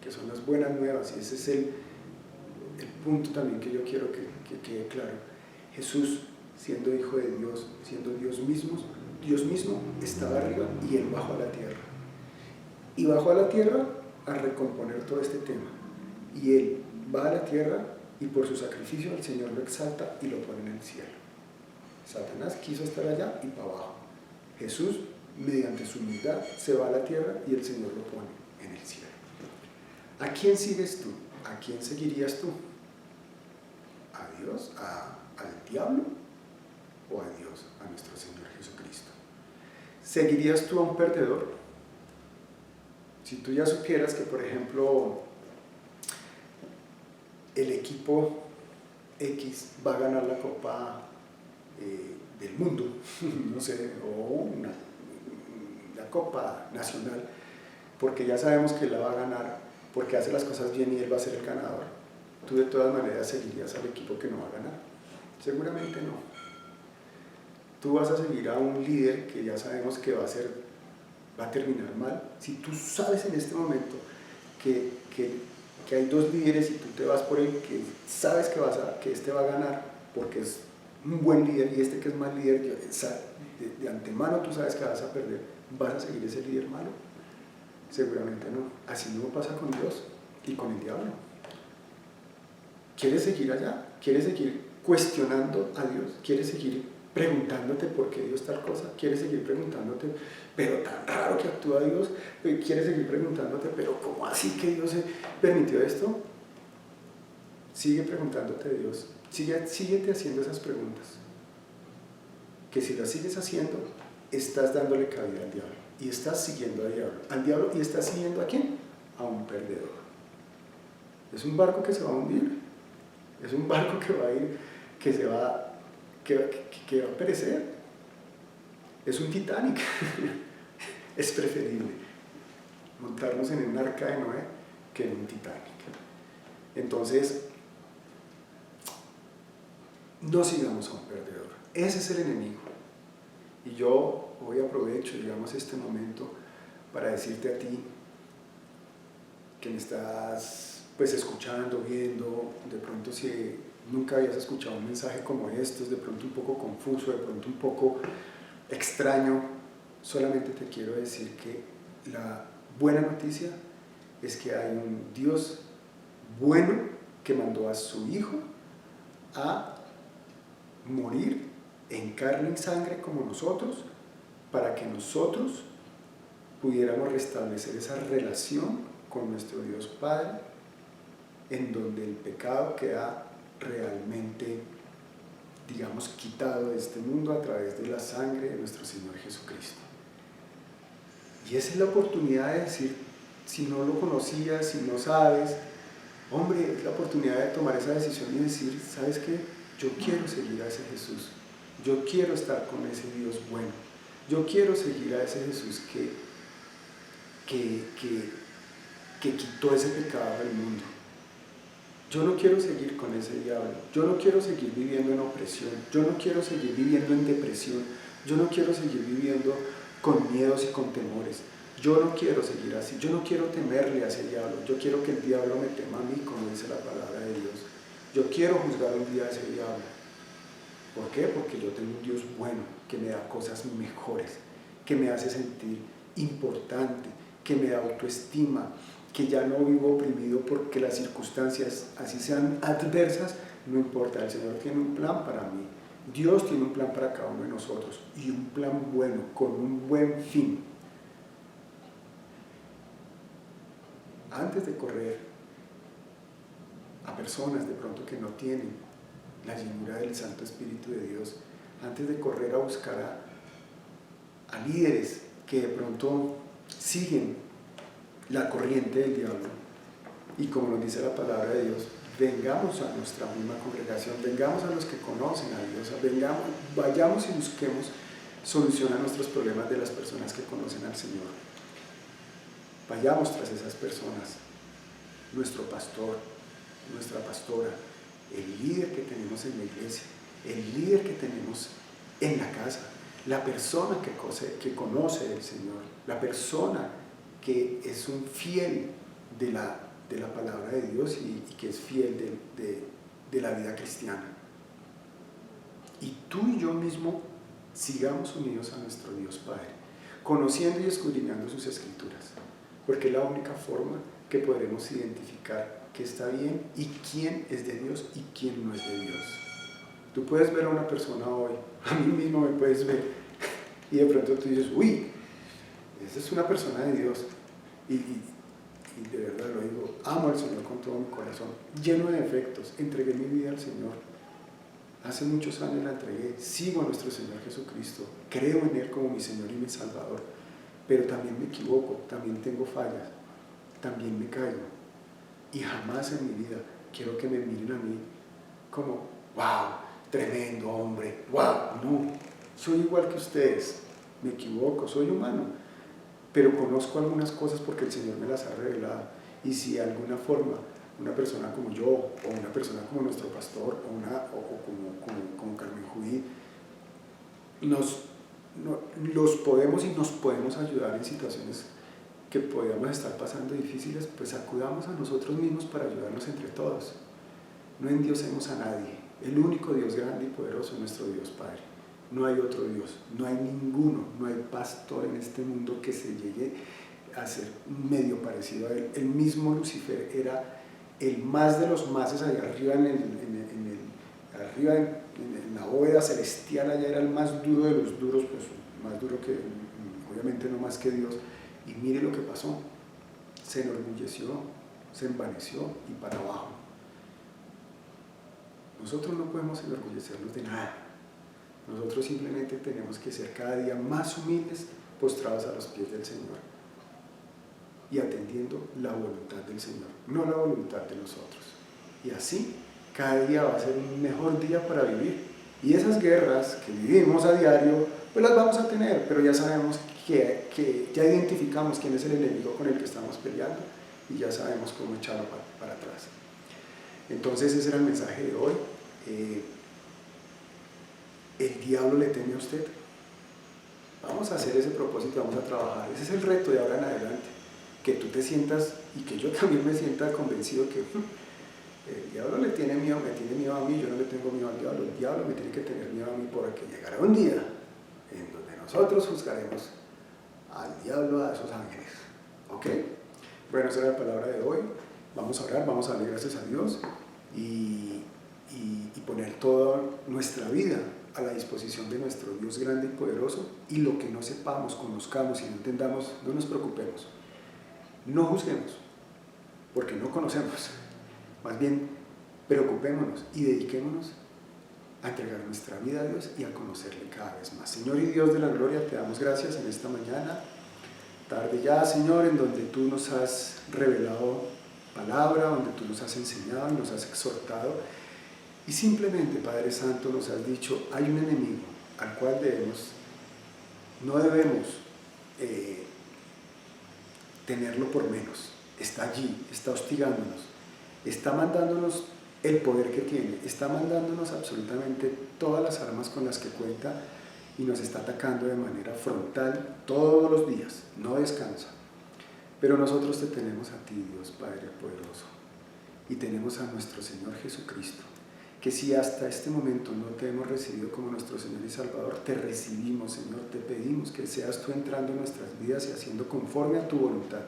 que son las buenas nuevas, y ese es el punto también que yo quiero que quede claro. Jesús, siendo Hijo de Dios, siendo Dios mismo estaba arriba y Él bajó a la tierra. Y bajó a la tierra a recomponer todo este tema. Y Él va a la tierra y por su sacrificio el Señor lo exalta y lo pone en el cielo. Satanás quiso estar allá y para abajo. Jesús, mediante su humildad, se va a la tierra y el Señor lo pone en el cielo. ¿A quién sigues tú? ¿A quién seguirías tú? ¿A Dios? ¿Al diablo? ¿O a Dios? A nuestro Señor Jesucristo. ¿Seguirías tú a un perdedor? Si tú ya supieras que, por ejemplo, el equipo X va a ganar la Copa del Mundo, no sé, o la Copa Nacional, porque ya sabemos que la va a ganar, porque hace las cosas bien y él va a ser el ganador, tú de todas maneras seguirías al equipo que no va a ganar. Seguramente no. Tú vas a seguir a un líder que ya sabemos que va a terminar mal. Si tú sabes en este momento que hay dos líderes y tú te vas por el que sabes que este va a ganar porque es un buen líder y este que es mal líder, de antemano tú sabes que vas a perder, ¿vas a seguir ese líder malo? Seguramente no. Así mismo pasa con Dios y con el diablo. ¿Quieres seguir allá? ¿Quieres seguir cuestionando a Dios? ¿Quieres seguir preguntándote por qué Dios tal cosa? ¿Quieres seguir preguntándote, pero tan raro que actúa Dios? ¿Quieres seguir preguntándote, pero cómo así que Dios permitió esto? Sigue preguntándote a Dios. Síguete haciendo esas preguntas. Que si las sigues haciendo, estás dándole cabida al diablo. Y estás siguiendo al diablo. ¿Y estás siguiendo a quién? A un perdedor. Es un barco que se va a hundir. Es un barco que va a ir, que va a perecer. Es un Titanic. Es preferible montarnos en un arca de Noé que en un Titanic. Entonces, no sigamos a un perdedor. Ese es el enemigo. Y yo hoy aprovecho, digamos, este momento para decirte a ti que me estás pues escuchando, viendo, de pronto si nunca habías escuchado un mensaje como estos, de pronto un poco confuso, de pronto un poco extraño, solamente te quiero decir que la buena noticia es que hay un Dios bueno que mandó a su Hijo a morir en carne y sangre como nosotros, para que nosotros pudiéramos restablecer esa relación con nuestro Dios Padre, en donde el pecado queda realmente, digamos, quitado de este mundo a través de la sangre de nuestro Señor Jesucristo. Y esa es la oportunidad de decir, si no lo conocías, si no sabes, hombre, es la oportunidad de tomar esa decisión y decir, ¿sabes qué? Yo quiero seguir a ese Jesús. Yo quiero estar con ese Dios bueno. Yo quiero seguir a ese Jesús que quitó ese pecado del mundo. Yo no quiero seguir con ese diablo. Yo no quiero seguir viviendo en opresión. Yo no quiero seguir viviendo en depresión. Yo no quiero seguir viviendo con miedos y con temores. Yo no quiero seguir así. Yo no quiero temerle a ese diablo. Yo quiero que el diablo me tema a mí, como dice la palabra de Dios. Yo quiero juzgar un día a ese diablo. ¿Por qué? Porque yo tengo un Dios bueno, que me da cosas mejores, que me hace sentir importante, que me da autoestima, que ya no vivo oprimido porque las circunstancias, así sean adversas, no importa. El Señor tiene un plan para mí. Dios tiene un plan para cada uno de nosotros, y un plan bueno, con un buen fin. Antes de correr a personas de pronto que no tienen la llenura del Santo Espíritu de Dios, antes de correr a buscar a líderes que de pronto siguen la corriente del diablo, y como nos dice la palabra de Dios, vengamos a nuestra misma congregación, vengamos a los que conocen a Dios, vayamos y busquemos solución a nuestros problemas de las personas que conocen al Señor. Vayamos tras esas personas, nuestro pastor, nuestra pastora, el líder que tenemos en la iglesia, el líder que tenemos en la casa, la persona que conoce del Señor, la persona que es un fiel de la palabra de Dios y que es fiel de la vida cristiana. Y tú y yo mismo sigamos unidos a nuestro Dios Padre, conociendo y escudriñando sus escrituras, porque es la única forma que podremos identificar qué está bien y quién es de Dios y quién no es de Dios. Tú puedes ver a una persona hoy, a mí mismo me puedes ver, y de pronto tú dices, uy, esa es una persona de Dios, y de verdad lo digo, amo al Señor con todo mi corazón, lleno de defectos, entregué mi vida al Señor, hace muchos años la entregué, sigo a nuestro Señor Jesucristo, creo en Él como mi Señor y mi Salvador, pero también me equivoco, también tengo fallas, también me caigo, y jamás en mi vida quiero que me miren a mí como, wow, tremendo hombre, wow, no, soy igual que ustedes, me equivoco, soy humano, pero conozco algunas cosas porque el Señor me las ha revelado, y si de alguna forma una persona como yo, o una persona como nuestro pastor, o como Carmen Judí, los podemos y nos podemos ayudar en situaciones que podamos estar pasando difíciles, pues acudamos a nosotros mismos para ayudarnos entre todos. No endiosemos a nadie. El único Dios grande y poderoso es nuestro Dios Padre. No hay otro Dios, no hay ninguno, no hay pastor en este mundo que se llegue a ser medio parecido a Él. El mismo Lucifer era el más de los máses allá arriba arriba en la bóveda celestial, allá era el más duro de los duros, pues más duro que, obviamente no más que Dios. Y mire lo que pasó, se enorgulleció, se envaneció y para abajo. Nosotros no podemos enorgullecernos de nada. Nosotros simplemente tenemos que ser cada día más humildes, postrados a los pies del Señor y atendiendo la voluntad del Señor, no la voluntad de nosotros. Y así, cada día va a ser un mejor día para vivir. Y esas guerras que vivimos a diario, pues las vamos a tener, pero ya sabemos que ya identificamos quién es el enemigo con el que estamos peleando y ya sabemos cómo echarlo para atrás. Entonces ese era el mensaje de hoy. ¿El diablo le teme a usted? Vamos a hacer ese propósito, vamos a trabajar. Ese es el reto de ahora en adelante. Que tú te sientas y que yo también me sienta convencido que el diablo le tiene miedo, me tiene miedo a mí, yo no le tengo miedo al diablo. El diablo me tiene que tener miedo a mí porque llegará un día en donde nosotros juzgaremos al diablo, a esos ángeles. ¿Ok? Bueno, esa es la palabra de hoy. Vamos a orar, vamos a darle gracias a Dios y poner toda nuestra vida a la disposición de nuestro Dios grande y poderoso, y lo que no sepamos, conozcamos y no entendamos, no nos preocupemos. No juzguemos, porque no conocemos. Más bien, preocupémonos y dediquémonos a entregar nuestra vida a Dios y a conocerle cada vez más. Señor y Dios de la gloria, te damos gracias en esta mañana, tarde ya, Señor, en donde tú nos has revelado palabra, donde tú nos has enseñado, nos has exhortado, y simplemente, Padre Santo, nos has dicho, hay un enemigo al cual no debemos tenerlo por menos. Está allí, está hostigándonos, está mandándonos el poder que tiene, está mandándonos absolutamente todas las armas con las que cuenta y nos está atacando de manera frontal todos los días, no descansa. Pero nosotros te tenemos a ti, Dios Padre poderoso, y tenemos a nuestro Señor Jesucristo, que si hasta este momento no te hemos recibido como nuestro Señor y Salvador, te recibimos, Señor, te pedimos que seas tú entrando en nuestras vidas y haciendo conforme a tu voluntad,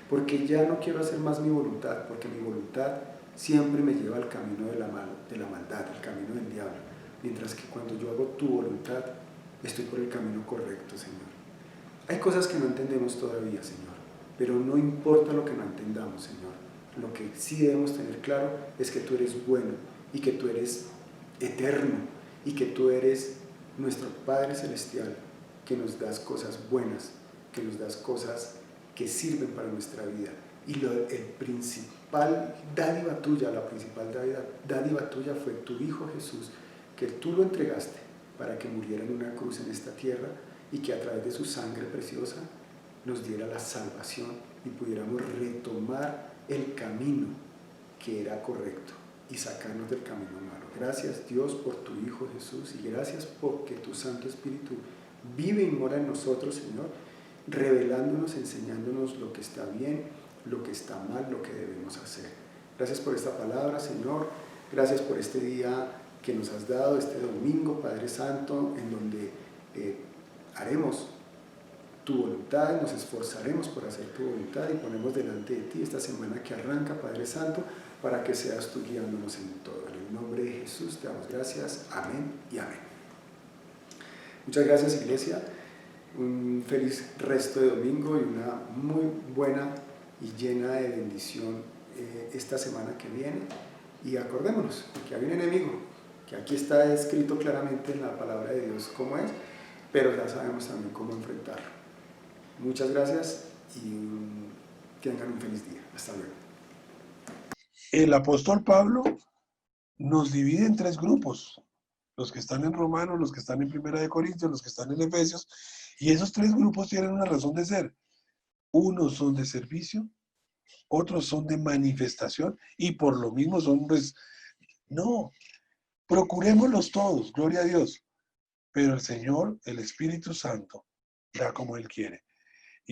porque ya no quiero hacer más mi voluntad, porque mi voluntad siempre me lleva al camino de la maldad, al camino del diablo, mientras que cuando yo hago tu voluntad, estoy por el camino correcto, Señor. Hay cosas que no entendemos todavía, Señor, pero no importa lo que no entendamos, Señor. Lo que sí debemos tener claro es que tú eres bueno, y que tú eres eterno, y que tú eres nuestro Padre Celestial, que nos das cosas buenas, que nos das cosas que sirven para nuestra vida. Y el principal dádiva tuya, la principal dádiva tuya fue tu Hijo Jesús, que tú lo entregaste para que muriera en una cruz en esta tierra y que a través de su sangre preciosa nos diera la salvación y pudiéramos retomar el camino que era correcto y sacarnos del camino malo. Gracias, Dios, por tu Hijo Jesús, y gracias porque tu Santo Espíritu vive y mora en nosotros, Señor, revelándonos, enseñándonos lo que está bien, lo que está mal, lo que debemos hacer. Gracias por esta palabra, Señor. Gracias por este día que nos has dado, este domingo, Padre Santo, en donde haremos tu voluntad, nos esforzaremos por hacer tu voluntad y ponemos delante de ti esta semana que arranca, Padre Santo, para que seas tú guiándonos en todo. En el nombre de Jesús te damos gracias. Amén y amén. Muchas gracias, Iglesia. Un feliz resto de domingo y una muy buena y llena de bendición esta semana que viene. Y acordémonos que hay un enemigo, que aquí está escrito claramente en la palabra de Dios cómo es, pero ya sabemos también cómo enfrentarlo. Muchas gracias y tengan un feliz día. Hasta luego. El apóstol Pablo nos divide en tres grupos: los que están en Romanos, los que están en Primera de Corintios, los que están en Efesios, y esos tres grupos tienen una razón de ser. Unos son de servicio, otros son de manifestación, y por lo mismo son, pues, no, procurémoslos todos, gloria a Dios, pero el Señor, el Espíritu Santo, da como Él quiere.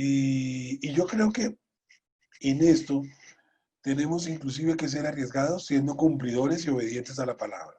Y yo creo que en esto tenemos inclusive que ser arriesgados siendo cumplidores y obedientes a la palabra.